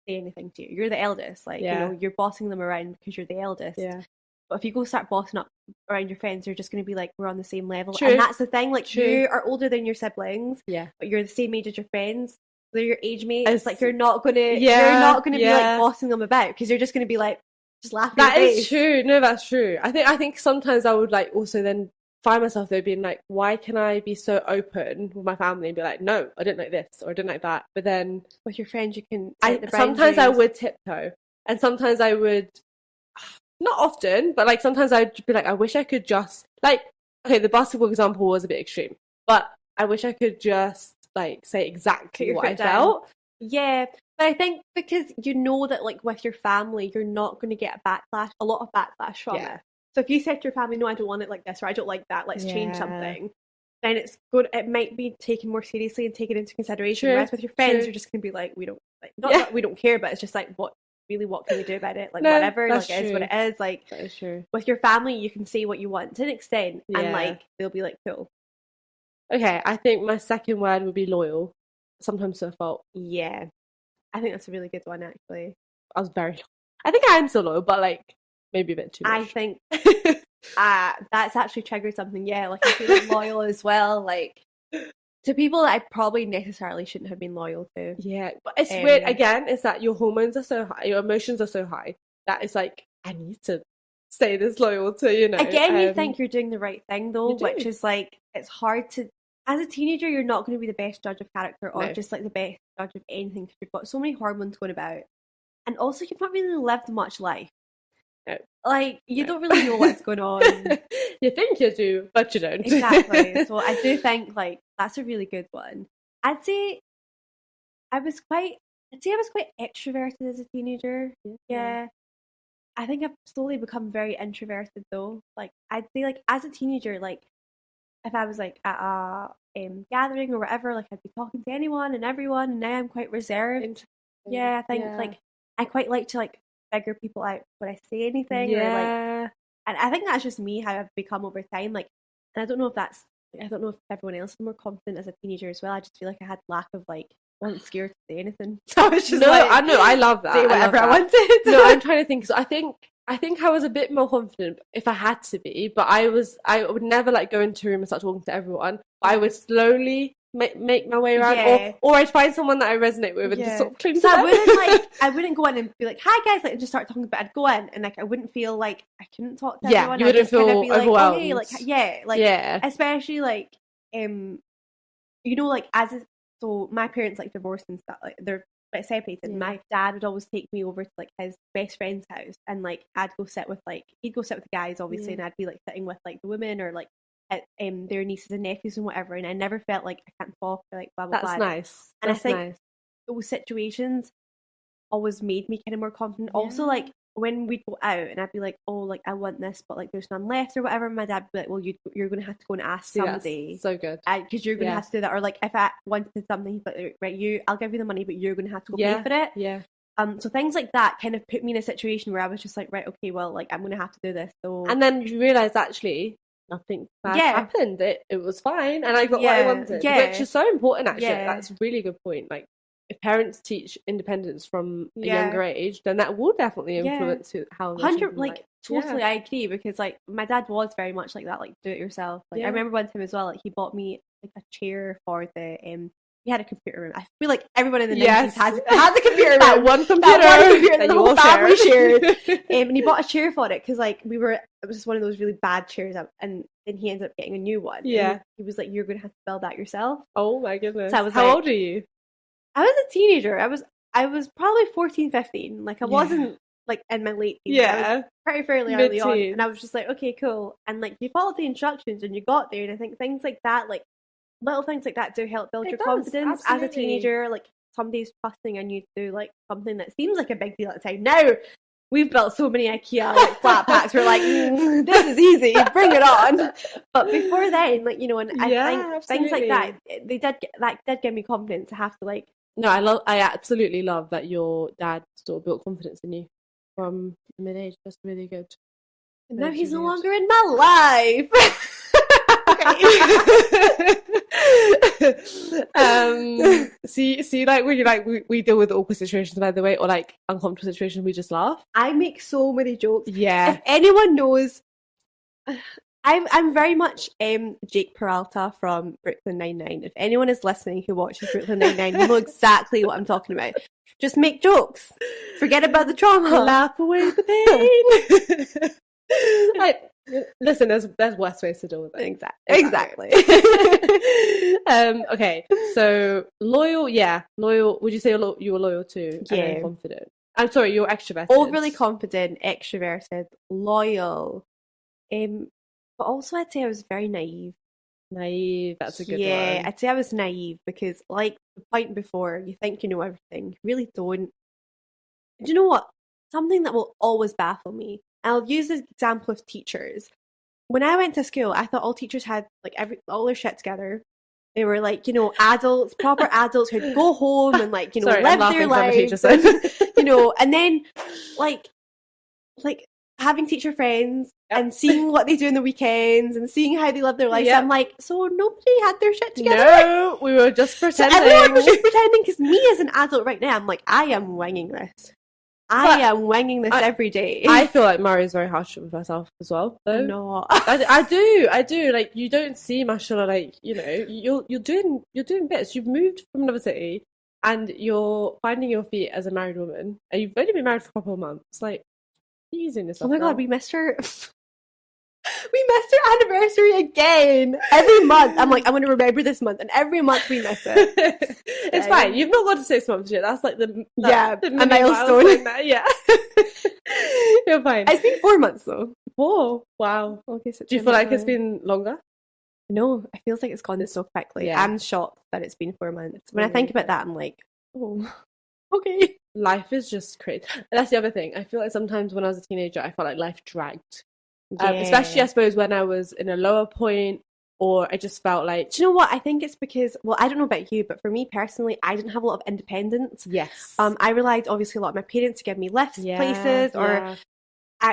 S1: say anything to you. You're the eldest. Like, you know, you're bossing them around because you're the eldest.
S2: Yeah.
S1: But if you go start bossing up around your friends, they're just going to be like, we're on the same level.
S2: True.
S1: And that's the thing. Like, you are older than your siblings.
S2: Yeah.
S1: But you're the same age as your friends. They're your age mates. It's like, you're not going to be, like, bossing them about, because you're just going to be like, just laughing.
S2: That is true. No, that's true. I think sometimes I would like also then find myself though being like, why can I be so open with my family and be like, no, I don't like this or I don't like that. But then
S1: with your friends, you can.
S2: Sometimes I would tiptoe, and sometimes I would. Not often, but like sometimes I'd be like, I wish I could just like. Okay, the basketball example was a bit extreme, but I wish I could just like say exactly what I felt.
S1: Yeah. But I think because you know that, like, with your family, you're not going to get a lot of backlash from it. So if you said to your family, no, I don't want it like this, or I don't like that, let's change something, then it might be taken more seriously and taken into consideration. Whereas with your friends, you're just going to be like, we don't, like, not that we don't care, but it's just like, what can we do about it? Like, whatever, like, it is what it is. Like,
S2: that is true.
S1: With your family, you can say what you want to an extent, and like, they'll be like, cool.
S2: Okay, I think my second word would be loyal. Sometimes to a fault.
S1: Yeah. I think that's a really good one, actually.
S2: I think I am so loyal, but like maybe a bit too much.
S1: I think that's actually triggered something. Yeah, like I feel loyal as well, like to people that I probably necessarily shouldn't have been loyal to.
S2: Yeah, but it's weird. Again, it's that your hormones are so high, your emotions are so high that it's like I need to stay this loyal to, you know.
S1: Again, you think you're doing the right thing though, which is like it's hard to. As a teenager, you're not going to be the best judge of character or just like the best judge of anything, because you've got so many hormones going about. And also, you've not really lived much life.
S2: No.
S1: Like, you don't really know what's going on.
S2: You think you do, but you don't.
S1: Exactly. So I do think, like, that's a really good one. I'd say I was quite extroverted as a teenager. Yeah. I think I've slowly become very introverted, though. Like, I'd say, like, as a teenager, like, if I was like at a gathering or whatever, like I'd be talking to anyone and everyone, and now I'm quite reserved. Yeah, I think like I quite like to like figure people out when I say anything, or like, and I think that's just me how I've become over time. Like, and I don't know if everyone else is more confident as a teenager as well. I just feel like I had lack of like wasn't scared to say anything. So I was just
S2: I know, I love that.
S1: Say whatever I wanted.
S2: No, I'm trying to think. So I think I was a bit more confident if I had to be, but I would never like go into a room and start talking to everyone. I would slowly make my way around, or I'd find someone that I resonate with and just sort of cling to them.
S1: I wouldn't go in and be like, "Hi guys," like, and just start talking. But I'd go in and like I wouldn't feel like I couldn't talk to everyone.
S2: You wouldn't feel
S1: kind of be
S2: overwhelmed.
S1: Like, especially like like so my parents like divorced and stuff. Like they're like separated. Yeah. My dad would always take me over to like his best friend's house, and like he'd go sit with the guys obviously, and I'd be like sitting with like the women or like at their nieces and nephews and whatever, and I never felt like I can't talk or like blah blah blah.
S2: That's nice.
S1: And I think those situations always made me kind of more confident. Yeah. Also, like when we'd go out and I'd be like, oh, like I want this, but like there's none left or whatever. My dad would be like, well, you're going to have to go and ask somebody.
S2: So good.
S1: Because you're going to have to do that. Or like if I wanted something, but right, I'll give you the money, but you're going to have to go pay for it.
S2: Yeah.
S1: So things like that kind of put me in a situation where I was just like, right, okay, well, like I'm going to have to do this. So
S2: and then you realise actually nothing bad happened. It was fine, and I got what I wanted, which is so important. Actually, that's a really good point. Like, if parents teach independence from a younger age, then that will definitely influence how.
S1: 100, like totally, I agree, because like my dad was very much like that, like do it yourself. Like I remember one time as well, like he bought me like a chair for the we had a computer room. I feel like everyone in the 90s had the computer room.
S2: That one computer that
S1: the whole family shared. And he bought a chair for it because like it was just one of those really bad chairs, and then he ended up getting a new one.
S2: Yeah.
S1: And he was like, you're going to have to build that yourself.
S2: Oh my goodness.
S1: So I was
S2: How old are you?
S1: I was a teenager. I was probably 14, 15. Like I wasn't like in my late teens.
S2: Yeah.
S1: I was pretty fairly early on. And I was just like, okay, cool. And like you followed the instructions and you got there. And I think things like that, like little things like that do help build your confidence as a teenager. Like somebody's trusting in you to do like something that seems like a big deal at the time. Now we've built so many IKEA like flat packs. We're like, this is easy, bring it on. But before then, like and I think things like that, did give me confidence to have to like.
S2: No, I absolutely love that your dad still built confidence in you from mid-age. That's really good.
S1: And now he's no longer in my life.
S2: See, like when you like we deal with awkward situations, by the way, or like uncomfortable situations, we just laugh.
S1: I make so many jokes.
S2: Yeah.
S1: If anyone knows, I'm very much Jake Peralta from Brooklyn Nine-Nine. If anyone is listening who watches Brooklyn Nine-Nine, you know exactly what I'm talking about. Just make jokes. Forget about the trauma.
S2: Laugh away the pain. Listen, there's worse ways to deal with it.
S1: Exactly.
S2: Okay, so loyal. Would you say you were loyal too?
S1: Yeah.
S2: And confident. I'm sorry, you're extroverted.
S1: Overly confident, extroverted, loyal. But also I'd say I was very naive.
S2: Naive, that's a good one.
S1: Yeah, I'd say I was naive because, like the point before, you think you know everything, you really don't. Do you know what? Something that will always baffle me. I'll use the example of teachers. When I went to school, I thought all teachers had like all their shit together. They were like, adults, proper adults who'd go home and like,
S2: Sorry,
S1: live their lives. And then like having teacher friends and seeing what they do in the weekends and seeing how they live their lives. I'm like, so nobody had their shit together?
S2: No, we were just pretending.
S1: So everyone was just pretending, because me as an adult right now, I'm like, I am winging this. I am winging this every day.
S2: I feel like Maaria is very harsh with herself as well, though.
S1: No,
S2: I do. Like, you don't see mashallah, like, you're doing bits. You've moved from another city and you're finding your feet as a married woman, and you've only been married for a couple of months. Like, you're using this.
S1: Oh my god, we missed her. We missed her anniversary again. Every month, I'm like, I'm going to remember this month, and every month we miss it.
S2: It's fine. You've not got to 6 months yet. That's like the
S1: a milestone.
S2: Yeah, you're fine.
S1: It's been 4 months though.
S2: 4? Wow.
S1: Okay,
S2: do you feel like it's been longer?
S1: No, it feels like it's gone so quickly.
S2: Yeah.
S1: I'm shocked that it's been 4 months. When I think about that, I'm like, oh, okay.
S2: Life is just crazy. That's the other thing. I feel like sometimes when I was a teenager, I felt like life dragged. Especially, I suppose, when I was in a lower point, or I just felt like...
S1: Do you know what? I think it's because, well, I don't know about you, but for me personally, I didn't have a lot of independence.
S2: Yes.
S1: I relied, obviously, a lot on my parents to give me lifts places, or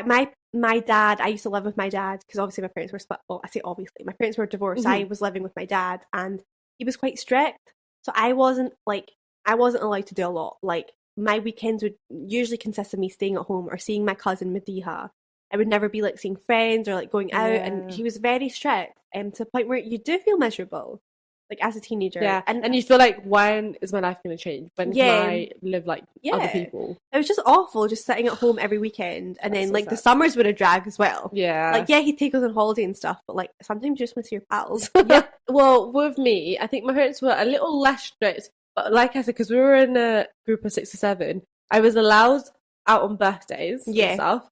S1: my dad, I used to live with my dad, because obviously my parents were split. Well, I say obviously, my parents were divorced. I was living with my dad, and he was quite strict. So I wasn't, like, I wasn't allowed to do a lot. Like, my weekends would usually consist of me staying at home or seeing my cousin Madiha. I would never be like seeing friends or like going out, and he was very strict, to the point where you do feel miserable, like as a teenager.
S2: Yeah, and you feel like, when is my life going to change? When can I live like other people?
S1: It was just awful, just sitting at home every weekend, and then like the summers would have dragged as well.
S2: Yeah,
S1: like he'd take us on holiday and stuff, but like sometimes you just miss your pals.
S2: Yeah, well, with me, I think my parents were a little less strict, but like I said, because we were in a group of 6 or 7, I was allowed out on birthdays and stuff.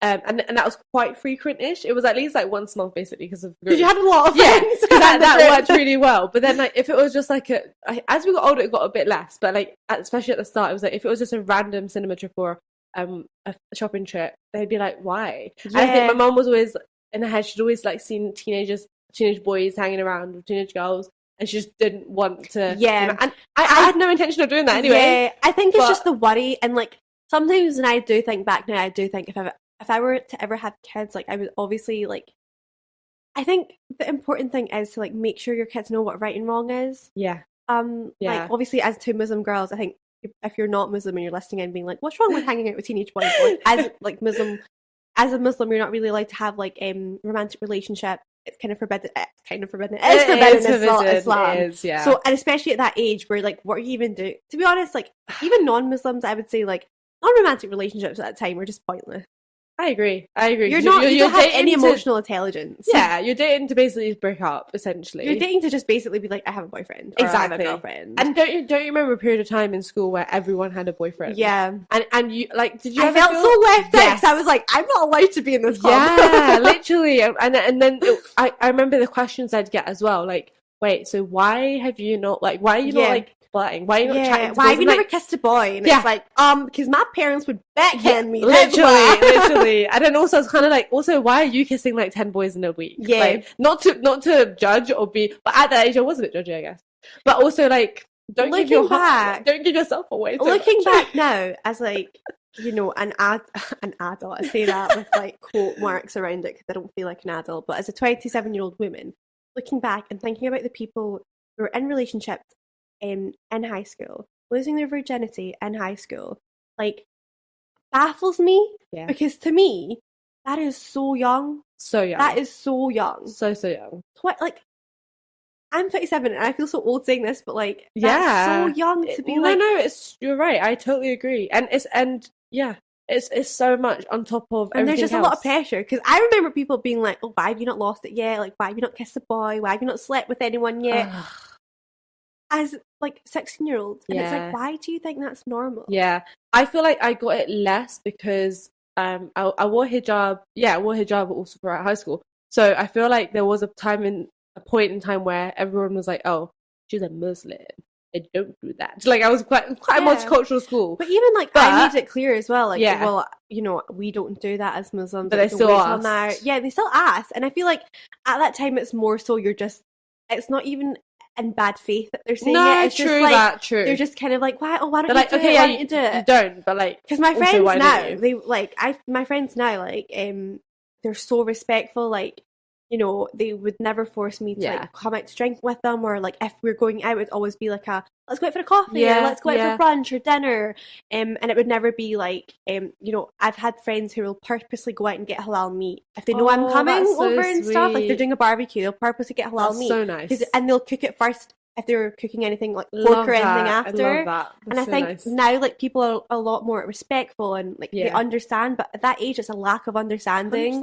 S2: And that was quite frequent-ish. It was at least like once a month, basically, because of
S1: because you had a lot of friends.
S2: that worked really well. But then, like, if it was just like as we got older, it got a bit less. But like, especially at the start, it was like if it was just a random cinema trip or a shopping trip, they'd be like, "Why?" Yeah. And I think my mum was always in her head. She'd always like seen teenage boys hanging around with teenage girls, and she just didn't want to.
S1: Yeah,
S2: and I had no intention of doing that anyway.
S1: Yeah, I think it's just the worry, and like sometimes when I do think back now, I do think if I were to ever have kids, like I would obviously like. I think the important thing is to like make sure your kids know what right and wrong is.
S2: Yeah.
S1: Like obviously, as 2 Muslim girls, I think if you're not Muslim and you're listening in, being like, "What's wrong with hanging out with teenage boys?" Like, as a Muslim, you're not really allowed to have like romantic relationship. It's kind of forbidden. It's forbidden in Islam. It is, yeah. So, and especially at that age, where like, what are you even doing? To be honest, like even non-Muslims, I would say like non-romantic relationships at that time were just pointless.
S2: I agree.
S1: You don't have any emotional intelligence.
S2: Yeah, you're dating to basically break up, essentially.
S1: You're dating to just basically be like, I have a boyfriend. Or I have a girlfriend.
S2: And don't you remember a period of time in school where everyone had a boyfriend?
S1: Yeah.
S2: And you, like, did you
S1: I felt so left out because I was like, I'm not allowed to be in this club.
S2: Yeah, literally. And then I remember the questions I'd get as well, like, wait, so why have you not, like, why are you not, like, flirting? Why are you not chatting?
S1: Why have you never kissed a boy? And it's like, because my parents would backhand me.
S2: Literally. And then also, it's kind of like, also, why are you kissing like 10 boys in a week?
S1: Yeah.
S2: Like, not to judge or be, but at that age, I was a bit judgy, I guess. But also, like, don't give yourself away.
S1: Looking back now, as like, you know, an adult, I say that with like quote marks around it because I don't feel like an adult, but as a 27-year-old woman, looking back and thinking about the people who were in relationships in high school, losing their virginity in high school, like, baffles me. Yeah. Because to me, that is so young.
S2: So young.
S1: That is so young.
S2: So young.
S1: Like, I'm 27 and I feel so old saying this, but like, that's so young to be like.
S2: No, you're right. I totally agree. And it's so much on top of everything.
S1: And there's just
S2: else.
S1: a lot of pressure because I remember people being like, "Oh, why have you not lost it yet? Like, why have you not kissed a boy? Why have you not slept with anyone yet?" As like 16-year-olds, and it's like, why do you think that's normal?
S2: Yeah, I feel like I got it less because I wore hijab. Yeah, I wore hijab also throughout high school. So I feel like there was a point in time where everyone was like, "Oh, she's a Muslim. I don't do that." Like I was quite a multicultural school.
S1: But even like I made it clear as well. Like, well, you know, we don't do that as Muslims.
S2: But they still ask.
S1: Yeah, they still ask, and I feel like at that time it's more so it's not even in bad faith that they're saying it. It's
S2: true,
S1: just like,
S2: true.
S1: They're just kind of like, why don't
S2: they're
S1: you
S2: like,
S1: do
S2: okay,
S1: it?
S2: yeah,
S1: Why don't you do it?
S2: You don't, but like,
S1: because my friends now, they're so respectful. Like, you know, they would never force me to like come out to drink with them, or like if we're going out, it'd always be like let's go out for a coffee, or let's go out for brunch or dinner, and it would never be like, you know, I've had friends who will purposely go out and get halal meat if they know I'm coming over and stuff. Like they're doing a barbecue, they'll purposely get halal meat.
S2: So nice,
S1: and they'll cook it first if they're cooking anything like pork or anything after.
S2: I love that.
S1: And I think now like people are a lot more respectful and like they understand, but at that age it's a lack of understanding.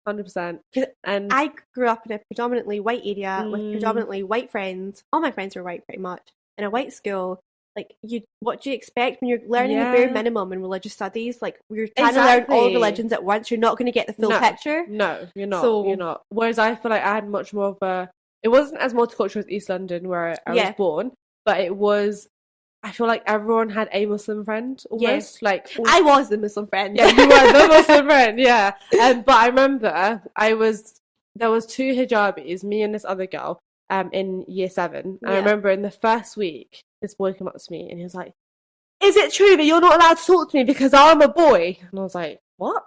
S2: 100%.
S1: And I grew up in a predominantly white area with predominantly white friends. All my friends were white pretty much. In a white school, like what do you expect when you're learning the bare minimum in religious studies? Like we're trying to learn all religions at once. You're not going to get the full picture.
S2: No, you're not. You're not. Whereas I feel like I had much more of it wasn't as multicultural as East London where I was born, but it was. I feel like everyone had a Muslim friend almost.
S1: Yes.
S2: Like
S1: I was the Muslim friend.
S2: Yeah, you were the Muslim friend, yeah. But I remember there was 2 hijabis, me and this other girl, in year 7. And I remember in the first week, this boy came up to me and he was like, "Is it true that you're not allowed to talk to me because I'm a boy?" And I was like, "What?"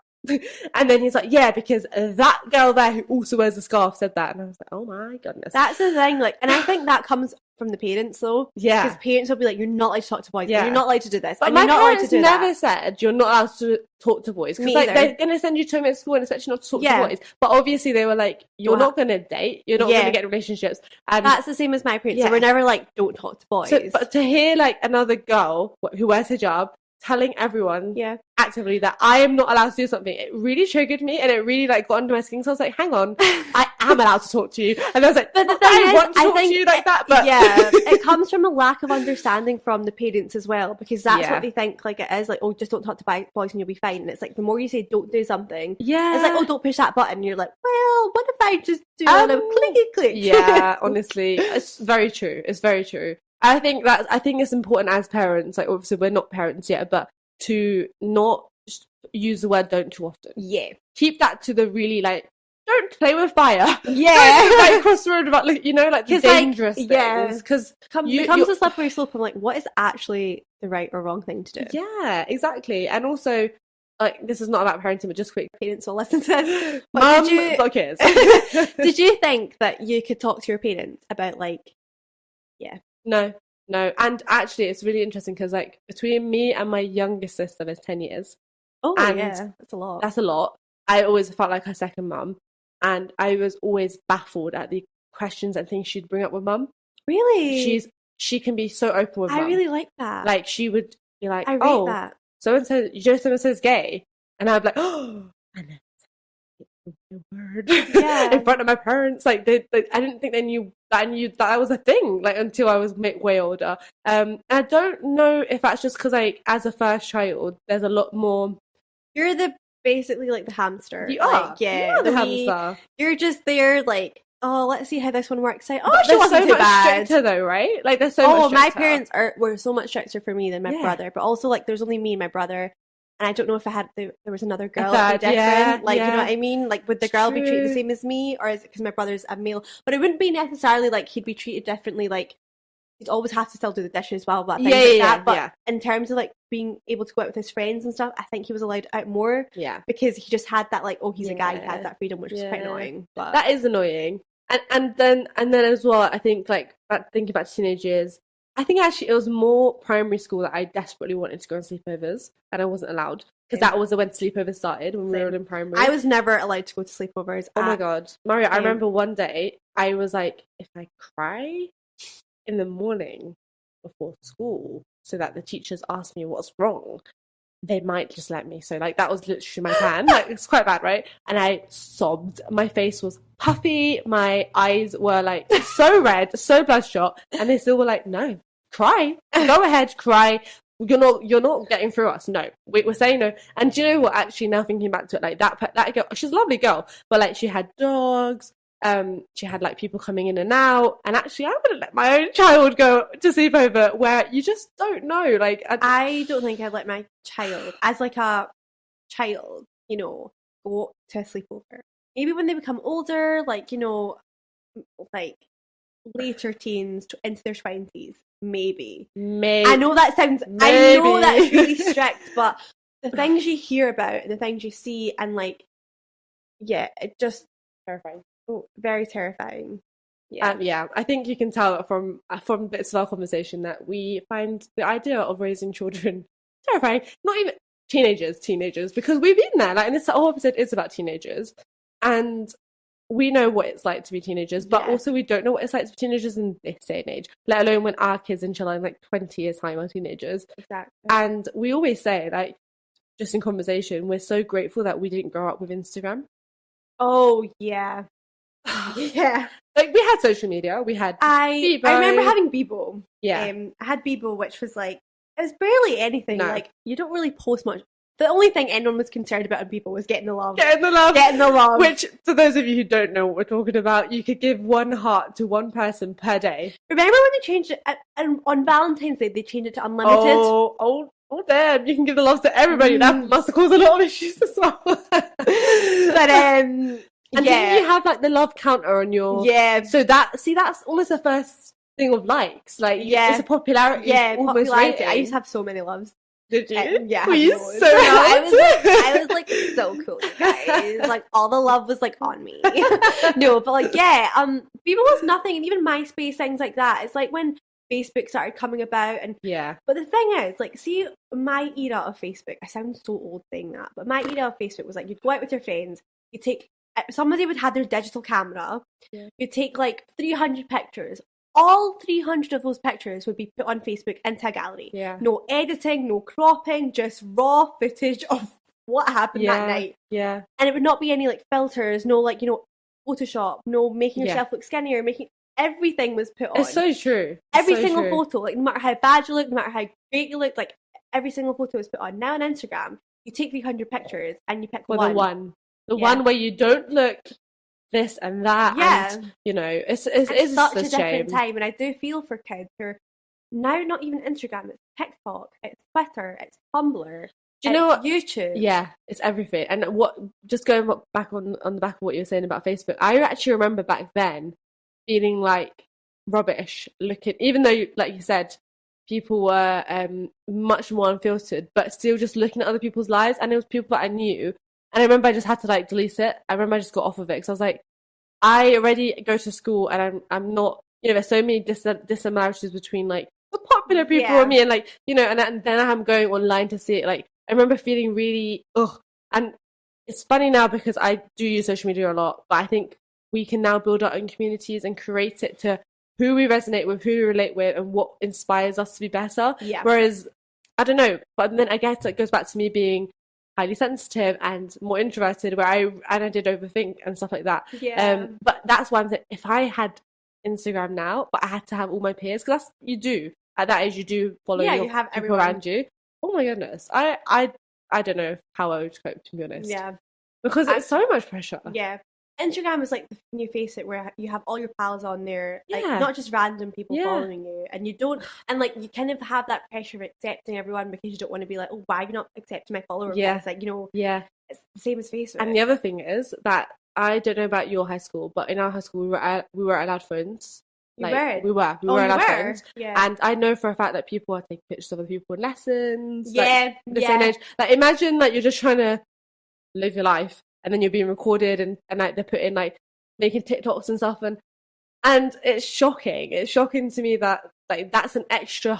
S2: And then he's like, "Yeah, because that girl there who also wears a scarf said that." And I was like, "Oh my goodness."
S1: That's the thing, like, and I think that comes from the parents though.
S2: Yeah.
S1: Because parents will be like, you're not allowed to talk to boys.
S2: Yeah.
S1: You're not allowed to do this.
S2: But
S1: and
S2: my
S1: you're not allowed to
S2: parents
S1: do
S2: never
S1: that.
S2: said you're not allowed to talk to boys. Because like, they're going to send you to them at school and expect you not to talk to boys. But obviously they were like, you're not going to date. You're not going to get relationships. And
S1: that's the same as my parents. So we're never like, don't talk to boys.
S2: So, but to hear like another girl who wears hijab telling everyone actively that I am not allowed to do something, it really triggered me, and it really like got under my skin. So I was like, hang on, I am allowed to talk to you. And I was like, but the thing I want to talk to you like that. But
S1: it comes from a lack of understanding from the parents as well, because that's what they think like it is, like, oh, just don't talk to boys and you'll be fine. And it's like, the more you say don't do something, it's like, oh, don't push that button, and you're like, well, what if I just do a clicky click?
S2: Yeah, honestly, it's very true. It's very true. I think it's important as parents, like obviously we're not parents yet, but to not use the word don't too often.
S1: Yeah.
S2: Keep that to the really like, don't play with fire.
S1: Yeah.
S2: Don't like cross the road about, like, you know, like the dangerous things. Because
S1: it becomes a slippery slope. I'm like, what is actually the right or wrong thing to do?
S2: Yeah, exactly. And also, like, this is not about parenting, but just quick.
S1: Parents will listen to this.
S2: Mum, got kids.
S1: Did you think that you could talk to your parents about like,
S2: No. And actually, it's really interesting because, like, between me and my youngest sister, there's 10 years.
S1: Oh, and yeah, that's a lot.
S2: That's a lot. I always felt like her second mum, and I was always baffled at the questions and things she'd bring up with mum.
S1: Really?
S2: She can be so open with mum.
S1: I really like that.
S2: Like, she would be like,
S1: I rate that.
S2: So-and-so, you know, so-and-so's gay. And I'd be like, oh, I know. Word in front of my parents, like I didn't think they knew that was a thing, like until I was way older. I don't know if that's just because, like, as a first child, there's a lot more.
S1: You're basically like the hamster.
S2: You are,
S1: like, yeah,
S2: the hamster. You're
S1: just there, like, oh, let's see how this one works out. Oh,
S2: but
S1: she wasn't
S2: so
S1: too
S2: much
S1: bad.
S2: Stricter though, right? Like, they're so much stricter.
S1: My parents were so much stricter for me than my brother, but also like there's only me and my brother. And I don't know if there was another girl that'd be different. You know what I mean? Like, would the girl be treated the same as me? Or is it because my brother's a male? But it wouldn't be necessarily like he'd be treated differently. Like, he'd always have to still do the dishes as well. But things like that. But in terms of like being able to go out with his friends and stuff, I think he was allowed out more.
S2: Yeah.
S1: Because he just had that, like, oh, he's a guy, he has that freedom, which was quite annoying. But
S2: that is annoying. And then as well, I think, like, thinking about teenage years, I think actually it was more primary school that I desperately wanted to go on sleepovers, and I wasn't allowed, because that was when sleepovers started, when we were in primary.
S1: I was never allowed to go to sleepovers.
S2: Oh my god, Maaria! I remember one day I was like, if I cry in the morning before school, so that the teachers ask me what's wrong, they might just let me. So, like, that was literally my plan. Like, it's quite bad, right? And I sobbed. My face was puffy. My eyes were like so red, so bloodshot, and they still were like, no. Cry, go ahead, cry. You're not getting through us. No, we're saying no. And do you know what? Actually, now thinking back to it, like that girl, she's a lovely girl, but like she had dogs. She had like people coming in and out. And actually, I wouldn't let my own child go to sleepover where you just don't know. Like,
S1: I don't think I'd let my child, as like a child, you know, go to a sleepover. Maybe when they become older, like, you know, like later teens into their 20s. Maybe. I know that sounds. I know that's really strict, but the things you hear about and the things you see, and like, it just
S2: terrifying.
S1: Oh, very terrifying.
S2: Yeah. I think you can tell from bits of our conversation that we find the idea of raising children terrifying. Not even teenagers, because we've been there. Like, and this whole episode is about teenagers, and we know what it's like to be teenagers, but also we don't know what it's like to be teenagers in this day and age, let alone when our kids in July, like 20 years time, are teenagers.
S1: Exactly.
S2: And we always say, like, just in conversation, we're so grateful that we didn't grow up with Instagram.
S1: Oh, yeah. Yeah.
S2: Like, we had social media. We had Bebo.
S1: I remember having Bebo.
S2: Yeah.
S1: I had Bebo, which was like, it was barely anything.
S2: No.
S1: Like, you don't really post much. The only thing anyone was concerned about on Bebo was getting the love.
S2: Getting the love.
S1: Which,
S2: for those of you who don't know what we're talking about, you could give one heart to one person per day.
S1: Remember when they changed it, and on Valentine's Day, they changed it to unlimited?
S2: Oh, damn. You can give the love to everybody. That must have caused a lot of issues as well.
S1: But,
S2: and then you have, like, the love counter on your...
S1: Yeah.
S2: So that's almost the first thing of likes. Like, it's a popularity.
S1: Yeah, popularity.
S2: Rating.
S1: I used to have so many loves.
S2: Did you?
S1: Yeah.
S2: Were you so
S1: I was like so cool, you guys. Like all the love was like on me. No, but like yeah, people was nothing, and even MySpace, things like that. It's like when Facebook started coming about, and but the thing is, like, see, my era of Facebook, I sound so old saying that, but my era of Facebook was like you'd go out with your friends, you take somebody would have their digital camera, you take like 300 pictures. All 300 of those pictures would be put on Facebook into a gallery.
S2: Yeah.
S1: No editing, no cropping, just raw footage of what happened that night.
S2: Yeah.
S1: And it would not be any like filters, no like, you know, Photoshop, no making yourself look skinnier, everything was put on.
S2: It's so true.
S1: Every single photo, like no matter how bad you look, no matter how great you look, like every single photo was put on. Now on Instagram, you take 300 pictures and you pick one.
S2: The one where you don't look this and that, and you know, it's
S1: such a
S2: shame.
S1: Different time, and I do feel for kids who are now not even Instagram, it's TikTok, it's Twitter, it's Tumblr,
S2: do you know what?
S1: YouTube.
S2: Yeah, it's everything. And what, just going back on the back of what you were saying about Facebook, I actually remember back then feeling like rubbish looking, even though, like you said, people were much more unfiltered, but still just looking at other people's lives, and it was people that I knew. And I remember I just had to like delete it. I remember I just got off of it because I was like, I already go to school and I'm not, you know, there's so many dissimilarities between like the popular people and me, and like, you know, and then I'm going online to see it. Like, I remember feeling really, and it's funny now because I do use social media a lot, but I think we can now build our own communities and create it to who we resonate with, who we relate with, and what inspires us to be better. Yeah. Whereas, I don't know, but then I guess it goes back to me being highly sensitive and more introverted, where I did overthink and stuff like that. Yeah. But that's why I'm saying, if I had Instagram now, but I had to have all my peers, because that's you do at that age, you do follow you have people everyone around you. Oh my goodness, I don't know how I would cope, to be honest. Yeah, because it's so much pressure.
S1: Yeah. Instagram is like the new Facebook where you have all your pals on there, like not just random people following you, and you don't, and like you kind of have that pressure of accepting everyone because you don't want to be like, oh, why are you not accepting my follower? It's like, you know, it's the same as Facebook.
S2: And the other thing is that I don't know about your high school, but in our high school we were allowed phones. We were allowed phones. Yeah. And I know for a fact that people are taking pictures of other people in lessons. Like, the same age. Like, imagine like you're just trying to live your life, and then you're being recorded, and like they're putting like making TikToks and stuff, and it's shocking. It's shocking to me that like that's an extra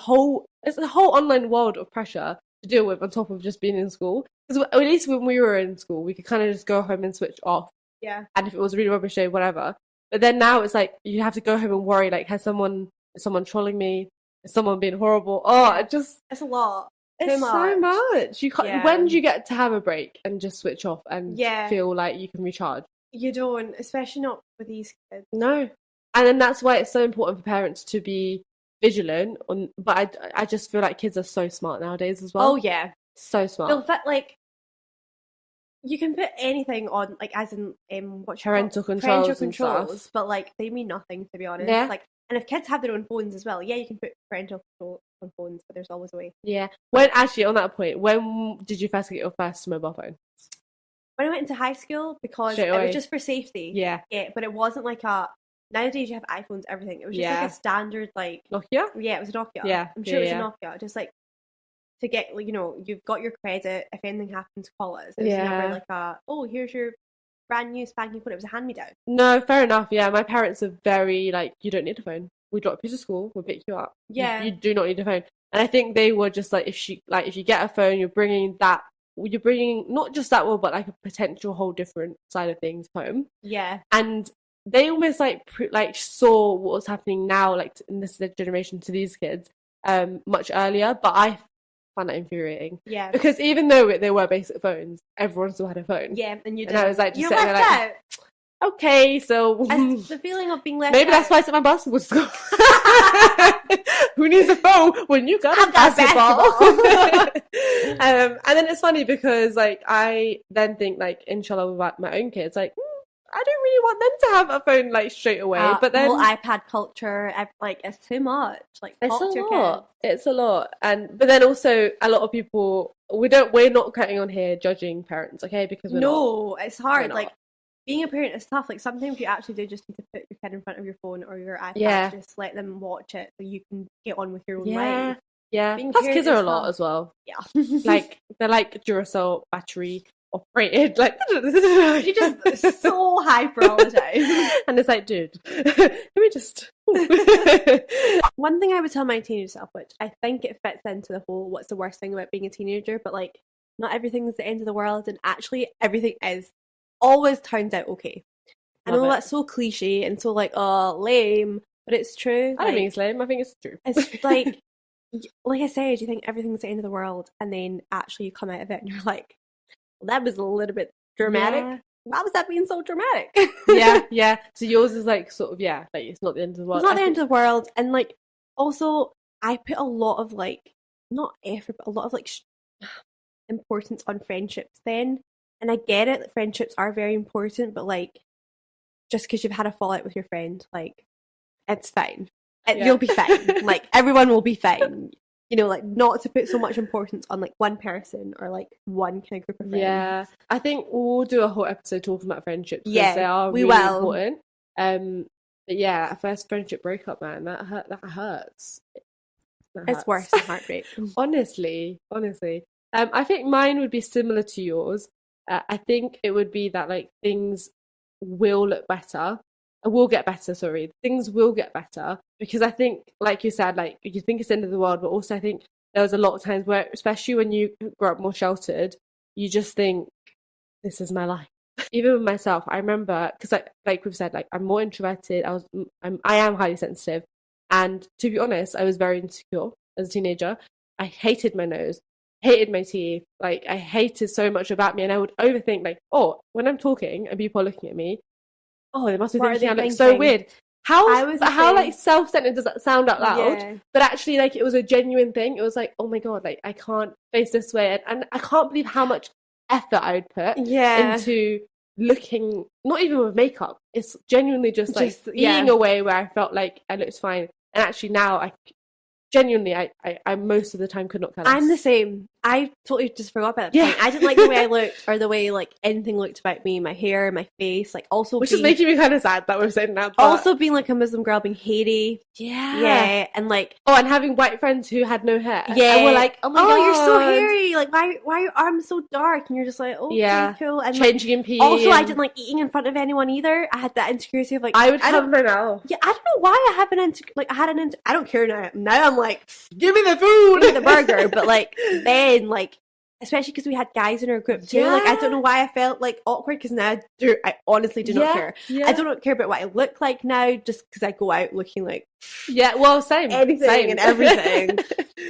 S2: it's a whole online world of pressure to deal with on top of just being in school. Because at least when we were in school, we could kind of just go home and switch off. Yeah. And if it was a really rubbish day, whatever. But then now it's like you have to go home and worry, like, is someone trolling me? Is someone being horrible?
S1: It's a lot.
S2: It's so much. You can't. When do you get to have a break and just switch off and feel like you can recharge?
S1: You don't, especially not with these kids.
S2: No, and then that's why it's so important for parents to be vigilant. But I just feel like kids are so smart nowadays as well.
S1: Oh yeah,
S2: so smart.
S1: Like you can put anything on, like as in
S2: parental controls,
S1: but like they mean nothing, to be honest. Yeah. Like, and if kids have their own phones as well, you can put parental control on phones, but there's always a way.
S2: Yeah. When actually on that point, when did you first get your first mobile phone?
S1: When I went into high school, because it was just for safety. Yeah. Yeah, but it wasn't like nowadays you have iPhones, everything. It was just like a standard like
S2: Nokia.
S1: Yeah, it was a Nokia. Yeah, I'm sure it was a Nokia. Just like to get, you know, you've got your credit. If anything happens, call us. It was never like here's your brand new spanking phone. It was a hand-me-down.
S2: No, fair enough. Yeah, my parents are very like, you don't need a phone. We drop you to school. We'll pick you up. Yeah, you do not need a phone. And I think they were just like, if you get a phone, you're bringing not just that one, but like a potential whole different side of things home. Yeah, and they almost like saw what was happening now, like in this generation to these kids, much earlier. But I find that infuriating. Yeah, because even though they were basic phones, everyone still had a phone.
S1: Yeah, and
S2: I was like, you're left out. Okay, so
S1: the feeling of being left
S2: maybe that's why I took my basketball to school. Who needs a phone when you got a basketball? And then it's funny because like I then think like inshallah with my own kids, like I don't really want them to have a phone like straight away. But then
S1: whole iPad culture, like it's too much. Like
S2: it's a lot. It's a lot. But then also a lot of people we're not cutting on here judging parents, okay? Because
S1: it's hard. Like being a parent is tough. Like sometimes you actually do just need to put your kid in front of your phone or your iPad, just let them watch it so you can get on with your own life.
S2: Yeah. Plus kids are a lot as well.
S1: Yeah.
S2: Like, they're like Duracell battery operated. Like,
S1: you just so hyper all the time.
S2: And it's like, dude, can we just...
S1: One thing I would tell my teenage self, which I think it fits into the whole what's the worst thing about being a teenager, but like, not everything's the end of the world, and actually everything always turns out okay. I know that's so cliche and so like, oh, lame, but it's true.
S2: I don't think it's lame. I think it's true.
S1: It's like I said, you think everything's the end of the world, and then actually you come out of it and you're like, well, that was a little bit dramatic. Yeah. Why was that being so dramatic?
S2: yeah. So yours is like sort of, like it's not the end of the world.
S1: It's not the end of the world, and like also I put a lot of like not effort, but a lot of like importance on friendships then, and I get it that friendships are very important, but like just because you've had a fallout with your friend, like it's fine. You'll be fine. Like everyone will be fine. You know, like not to put so much importance on like one person or like one kind of group of friends.
S2: Yeah, I think we'll do a whole episode talking about friendships.
S1: Yeah,
S2: they are really important. But yeah, a first friendship breakup, man, that hurts.
S1: It's worse than heartbreak.
S2: honestly. I think mine would be similar to yours. I think it would be that like things will look better. Will get better, sorry. Things will get better, because I think, like you said, like you think it's the end of the world, but also I think there was a lot of times where, especially when you grow up more sheltered, you just think, this is my life. Even with myself, I remember, because like we've said, like I'm more introverted. I am highly sensitive, and to be honest, I was very insecure as a teenager. I hated my nose, hated my teeth, like I hated so much about me, and I would overthink, like, oh, when I'm talking and people are looking at me, oh, they must be thinking I look so weird. How like self-centered does that sound out loud? Yeah. But actually, like, it was a genuine thing. It was like, oh my god, like I can't face this way, and I can't believe how much effort I would put into looking, not even with makeup. It's genuinely just like being a way where I felt like I looked fine. And actually now I genuinely, I most of the time could not care less.
S1: I'm the same. I totally just forgot about that. I didn't like the way I looked, or the way like anything looked about me, my hair, my face, like also
S2: which is making me kind of sad that we're saying that. But...
S1: also being like a Muslim girl, being hairy. Yeah, and like
S2: and having white friends who had no hair. Yeah, and we're like, oh my god,
S1: you're so hairy. Like why are your arms so dark? And you're just like, okay, cool. And
S2: changing in PE.
S1: Also, I didn't like eating in front of anyone either. I had that insecurity of like
S2: I would come for now.
S1: Yeah, I don't know why I have I don't care now. Now I'm like,
S2: give me the food,
S1: give me the burger. But like then like. Especially because we had guys in our group too. Like, I don't know why I felt like awkward, because now I honestly do not care. I don't care about what I look like now, just because I go out looking like
S2: same
S1: anything and everything.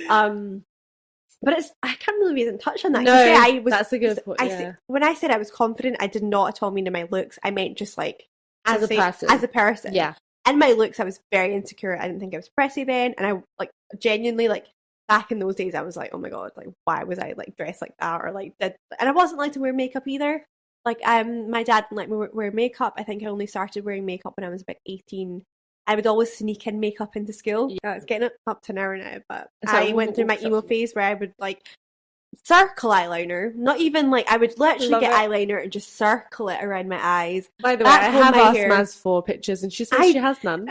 S1: But I can't really even touch on that.
S2: No, that's a good point.
S1: When I said I was confident, I did not at all mean in my looks. I meant just like
S2: as a person.
S1: Yeah. And my looks, I was very insecure. I didn't think I was pretty then, and I like genuinely like. Back in those days, I was like, oh my god, like why was I like dressed like that, or like that? And I wasn't like to wear makeup either. Like my dad didn't like me wear makeup. I think I only started wearing makeup when I was about 18. I would always sneak in makeup into school. It's getting up to an hour now, but I went through my emo phase where I would like circle eyeliner. Not even like, I would literally get eyeliner and just circle it around my eyes.
S2: By the way, I have asked Maz for pictures, and she says she has none.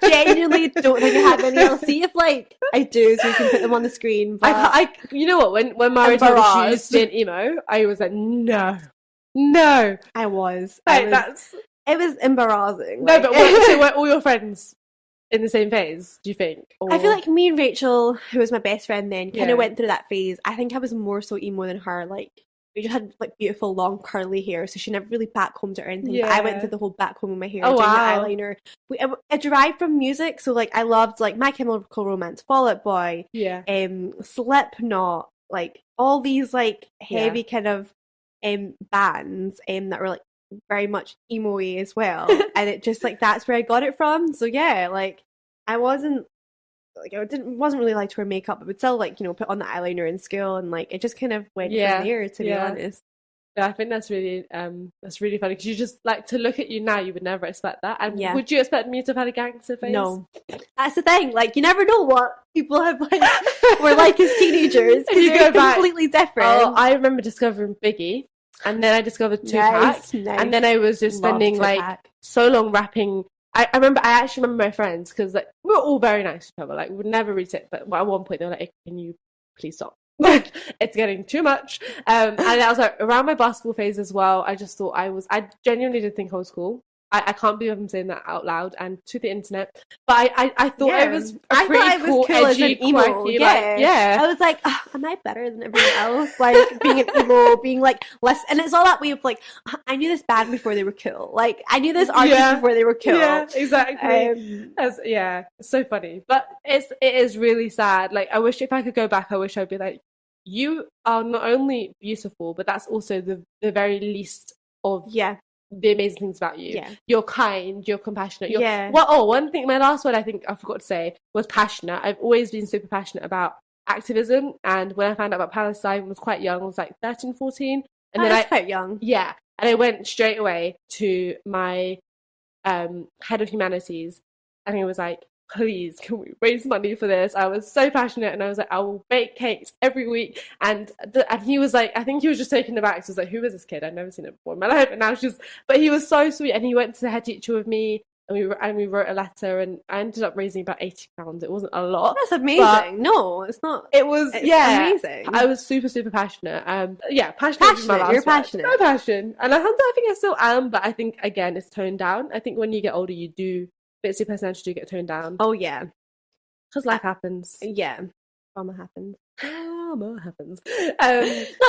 S1: Genuinely don't think I have any. I'll see if like I do, so you can put them on the screen. But
S2: I you know what? When Maaria told me she used to be an emo, I was like, no.
S1: I was.
S2: It
S1: was embarrassing.
S2: No, but were all your friends in the same phase, do you think? Or...
S1: I feel like me and Rachel, who was my best friend then, kind of went through that phase. I think I was more so emo than her. Like, we just had like beautiful long curly hair, so she never really backcombed it or anything. But I went through the whole backcombing my hair, doing the eyeliner. I derived from music, so like I loved like My Chemical Romance, Fall Out Boy, Slipknot, like all these like heavy kind of bands that were like very much emo-y as well. And it just like that's where I got it from. So yeah, like I wasn't really like to wear makeup, but would still like, you know, put on the eyeliner in school, and like it just kind of went from there, to be honest.
S2: Yeah, I think that's really funny, because you just like, to look at you now, you would never expect that. And would you expect me to have had a gangster face?
S1: No, that's the thing. Like, you never know what people have like were like as teenagers, because you go completely different.
S2: Oh, I remember discovering Biggie, and then I discovered Tupac, and then I was just spending like so long rapping I actually remember my friends, because like we were all very nice to each other. Like we would never read it, but at one point they were like, "Can you please stop? Like it's getting too much." And I was like, around my basketball phase as well. I just thought I genuinely did think I was cool. I can't believe I'm saying that out loud and to the internet. But I thought I was pretty cool, edgy, quirky.
S1: I was like, oh, am I better than everyone else? Like being an emo, being like less, and it's all that way of like, I knew this band before they were cool. Like I knew this artist before they were cool.
S2: Yeah, exactly. It's so funny, but it is really sad. Like I wish if I could go back, I wish I'd be like, you are not only beautiful, but that's also the very least of the amazing things about you. You're kind, you're compassionate. One thing, my last word I think I forgot to say was passionate. I've always been super passionate about activism, and when I found out about Palestine, I was quite young. I was like 13, 14. And then I was
S1: quite young.
S2: Yeah. And I went straight away to my head of humanities, and he was like, please, can we raise money for this? I was so passionate, and I was like, I will bake cakes every week. And he was like, I think he was just taken aback. So I was like, who is this kid? I'd never seen it before in my life. And now but he was so sweet, and he went to the head teacher with me, and we wrote a letter, and I ended up raising about £80. It wasn't a lot.
S1: That's amazing. No, it's not.
S2: It was
S1: amazing.
S2: I was super, super passionate. Passionate. My last
S1: You're passionate.
S2: No passion, and I think I still am. But I think again, it's toned down. I think when you get older, bits of your personality do get toned down.
S1: Oh yeah,
S2: because life happens.
S1: Yeah, drama happens.
S2: Not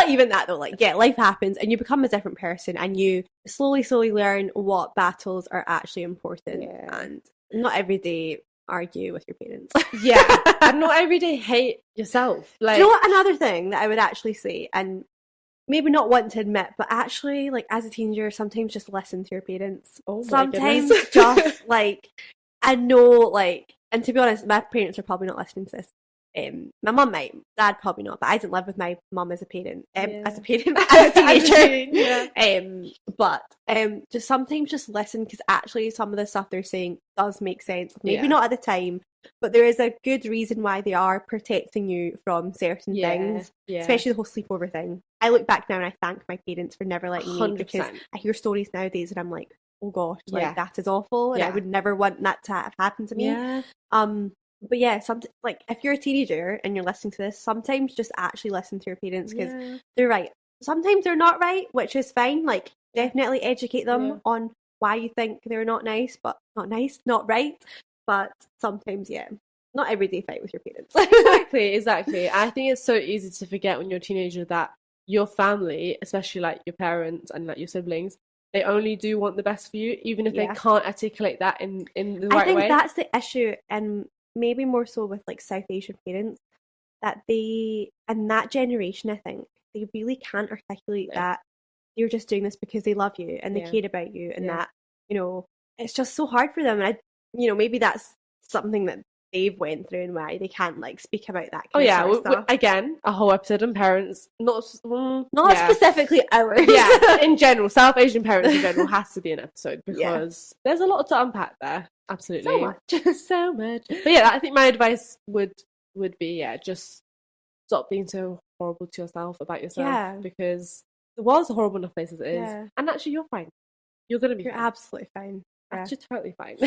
S1: even that though. Like life happens, and you become a different person, and you slowly learn what battles are actually important. And not every day argue with your parents.
S2: And not every day hate yourself. Like,
S1: do you know what? Another thing that I would actually say, and maybe not want to admit, but actually, like as a teenager, sometimes just listen to your parents. Sometimes just like, I know, like, and to be honest, my parents are probably not listening to this. My mum might, dad probably not, but I didn't live with my mum as a parent, as a teenager. But just sometimes just listen, because actually some of the stuff they're saying does make sense. Maybe not at the time, but there is a good reason why they are protecting you from certain things, especially the whole sleepover thing. I look back now and I thank my parents for never letting 100%. Me, because I hear stories nowadays and I'm like, oh gosh, like that is awful, and I would never want that to have happened to me. But like if you're a teenager and you're listening to this, sometimes just actually listen to your parents, because they're right. Sometimes they're not right, which is fine. Like definitely educate them on why you think they're not not right. But sometimes, not every day fight with your parents.
S2: Exactly. I think it's so easy to forget when you're a teenager that your family, especially like your parents and like your siblings, they only do want the best for you, even if they can't articulate that in the right way.
S1: I think that's the issue, and maybe more so with like South Asian parents, that they, and that generation, I think, they really can't articulate that you're just doing this because they love you and they care about you, and that, it's just so hard for them. And maybe that's something that they've went through and why they can't like speak about that kind of stuff.
S2: Again, a whole episode on parents, not
S1: specifically ours.
S2: In general, South Asian parents in general has to be an episode, because there's a lot to unpack there. Absolutely, so much. But I think my advice would be just stop being so horrible to yourself about yourself, because the world's a horrible enough place as it is, and actually you're fine. You're
S1: fine. Absolutely fine.
S2: You're totally fine.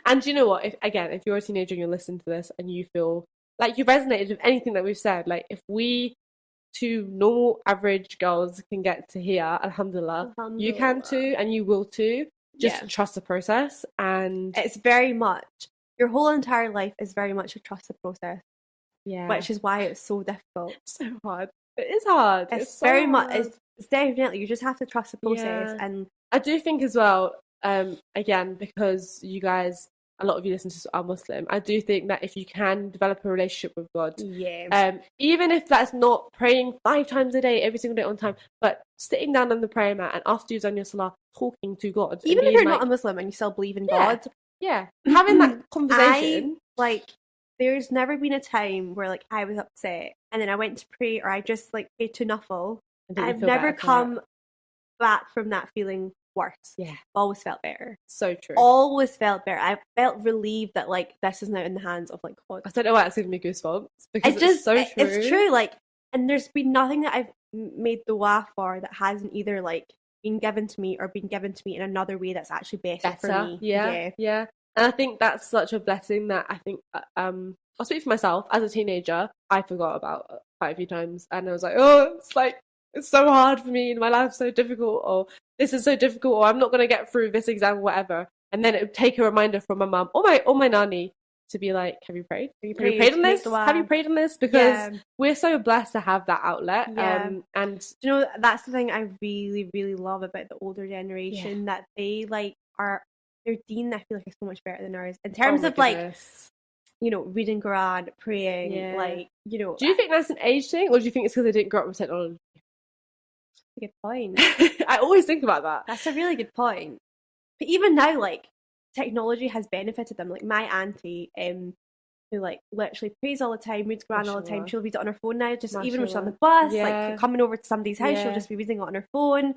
S2: And you know what? If you're a teenager and you're listening to this and you feel like you resonated with anything that we've said, like if we two normal average girls can get to here, alhamdulillah, you can too, and you will too. Just trust the process, and
S1: it's very much, your whole entire life is very much a trust the process. Which is why it's so difficult.
S2: It's so hard. It is hard.
S1: It's so very hard. It's definitely, you just have to trust the process. And
S2: I do think as well, again, because you guys, a lot of you listen to are Muslim, I do think that if you can develop a relationship with God, even if that's not praying 5 times a day, every single day on time, but sitting down on the prayer mat and after you've done your salah, talking to God.
S1: Even if you're not a Muslim and you still believe in God.
S2: Having that conversation.
S1: There's never been a time where like I was upset and then I went to pray, or I just like prayed to Nuffle. I've never come back from that feeling worse. Always felt better.
S2: So true.
S1: Always felt better. I felt relieved that like this is now in the hands of like God.
S2: I don't know why it's giving me goosebumps, because it's so true.
S1: It's true. Like, and there's been nothing that I've made dua for that hasn't either like being given to me or being given to me in another way that's actually better for me.
S2: Yeah. And I think that's such a blessing that I think, I'll speak for myself. As a teenager, I forgot about quite a few times. And I was like, oh, it's so hard for me and my life's so difficult, or this is so difficult, or I'm not going to get through this exam or whatever. And then it would take a reminder from my mum or my nanny to be like, have you prayed? Have you prayed on this? Have you prayed on this? Because we're so blessed to have that outlet. And
S1: you know, that's the thing I really, really love about the older generation, that they their deen, I feel like, is so much better than ours in terms of goodness. You know, reading Quran, praying, like, you know.
S2: Do you think that's an age thing, or do you think it's because they didn't grow up with technology?
S1: That's a good point.
S2: I always think about that.
S1: That's a really good point. But even now, like, technology has benefited them. Like, my auntie, who, like, literally prays all the time, reads Quran all the time. She'll read it on her phone now, just even when she's on the bus, like, coming over to somebody's house, she'll just be reading it on her phone.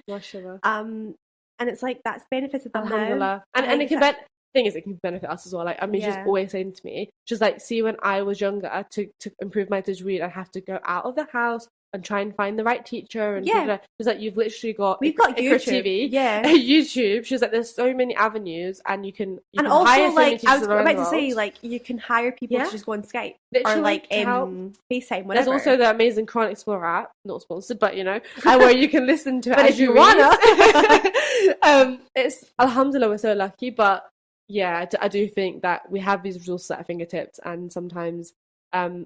S1: And it's like, that's benefited them now.
S2: And it can thing is, it can benefit us as well. Like, I mean, she's always saying to me, she's like, see, when I was younger, to improve my tajweed, I have to go out of the house and try and find the right teacher. And she's like, you've literally got
S1: YouTube
S2: TV, YouTube. She's like, there's so many avenues, and you can
S1: also
S2: hire
S1: like I was about to say, like, you can hire people to just go on Skype literally, or like FaceTime, whatever.
S2: There's also the amazing Quran Explorer app, not sponsored, but you know, where you can listen to it. But
S1: if you wanna,
S2: it's alhamdulillah, we're so lucky. But yeah, I do think that we have these resources at our fingertips, and sometimes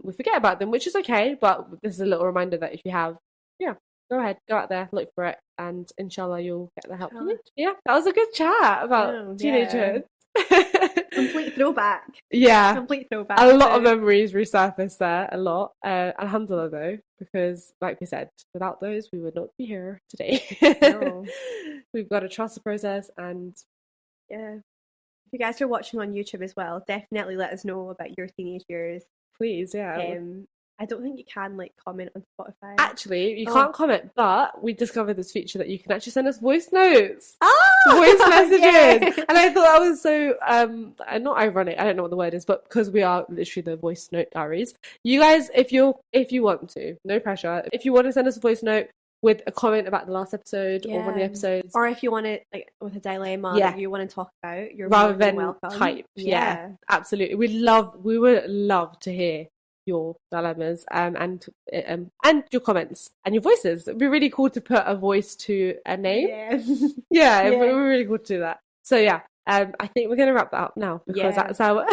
S2: we forget about them, which is okay. But this is a little reminder that if you have, go ahead, go out there, look for it, and inshallah you'll get the help you need. Yeah, that was a good chat about teenagehood.
S1: Complete throwback.
S2: Yeah,
S1: complete throwback.
S2: A lot of memories resurfaced there. A lot. Alhamdulillah though, because like we said, without those we would not be here today. No. We've got to trust the process, and
S1: if you guys are watching on YouTube as well, definitely let us know about your teenage years.
S2: Please,
S1: I don't think you can like comment on Spotify.
S2: Actually, you can't comment, but we discovered this feature that you can actually send us voice notes. Voice messages. And I thought that was so not ironic, I don't know what the word is, but because we are literally the Voicenote Diaries, you guys, if you want to, no pressure, if you want to send us a voice note with a comment about the last episode or one of the episodes,
S1: or if you want it like with a dilemma that you want to talk about, you're
S2: rather than
S1: welcome.
S2: Type. Absolutely. We would love to hear your dilemmas and your comments and your voices. It'd be really cool to put a voice to a name. It'd be really cool to do that. So I think we're gonna wrap that up now, because that's our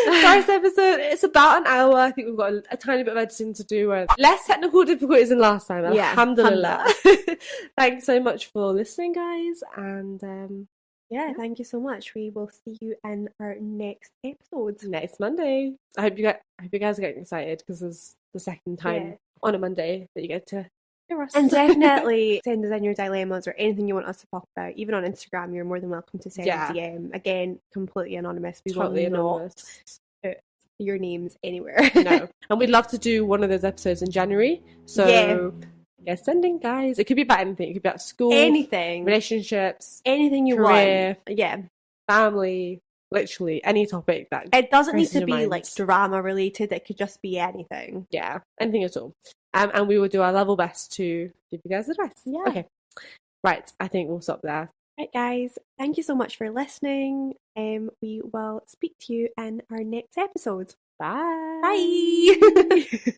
S2: first episode. It's about an hour. I think we've got a tiny bit of editing to do. Less technical difficulties than last time. Alhamdulillah. Thanks so much for listening, guys, and
S1: thank you so much. We will see you in our next episode
S2: next Monday. I hope you guys are getting excited, because it's the second time on a Monday that you get to hear us.
S1: And definitely send us in your dilemmas or anything you want us to talk about. Even on Instagram, you're more than welcome to send a DM. Again, completely anonymous. We will not put your names anywhere.
S2: No. And we'd love to do one of those episodes in January. So sending, guys. It could be about anything. It could be about school,
S1: anything,
S2: relationships,
S1: anything you
S2: career,
S1: want.
S2: Family, literally any topic that
S1: it doesn't need to be like drama related. It could just be anything.
S2: Yeah, anything at all. And we will do our level best to give you guys advice. Okay, right. I think we'll stop there.
S1: Right, guys. Thank you so much for listening. We will speak to you in our next episode.
S2: Bye.
S1: Bye.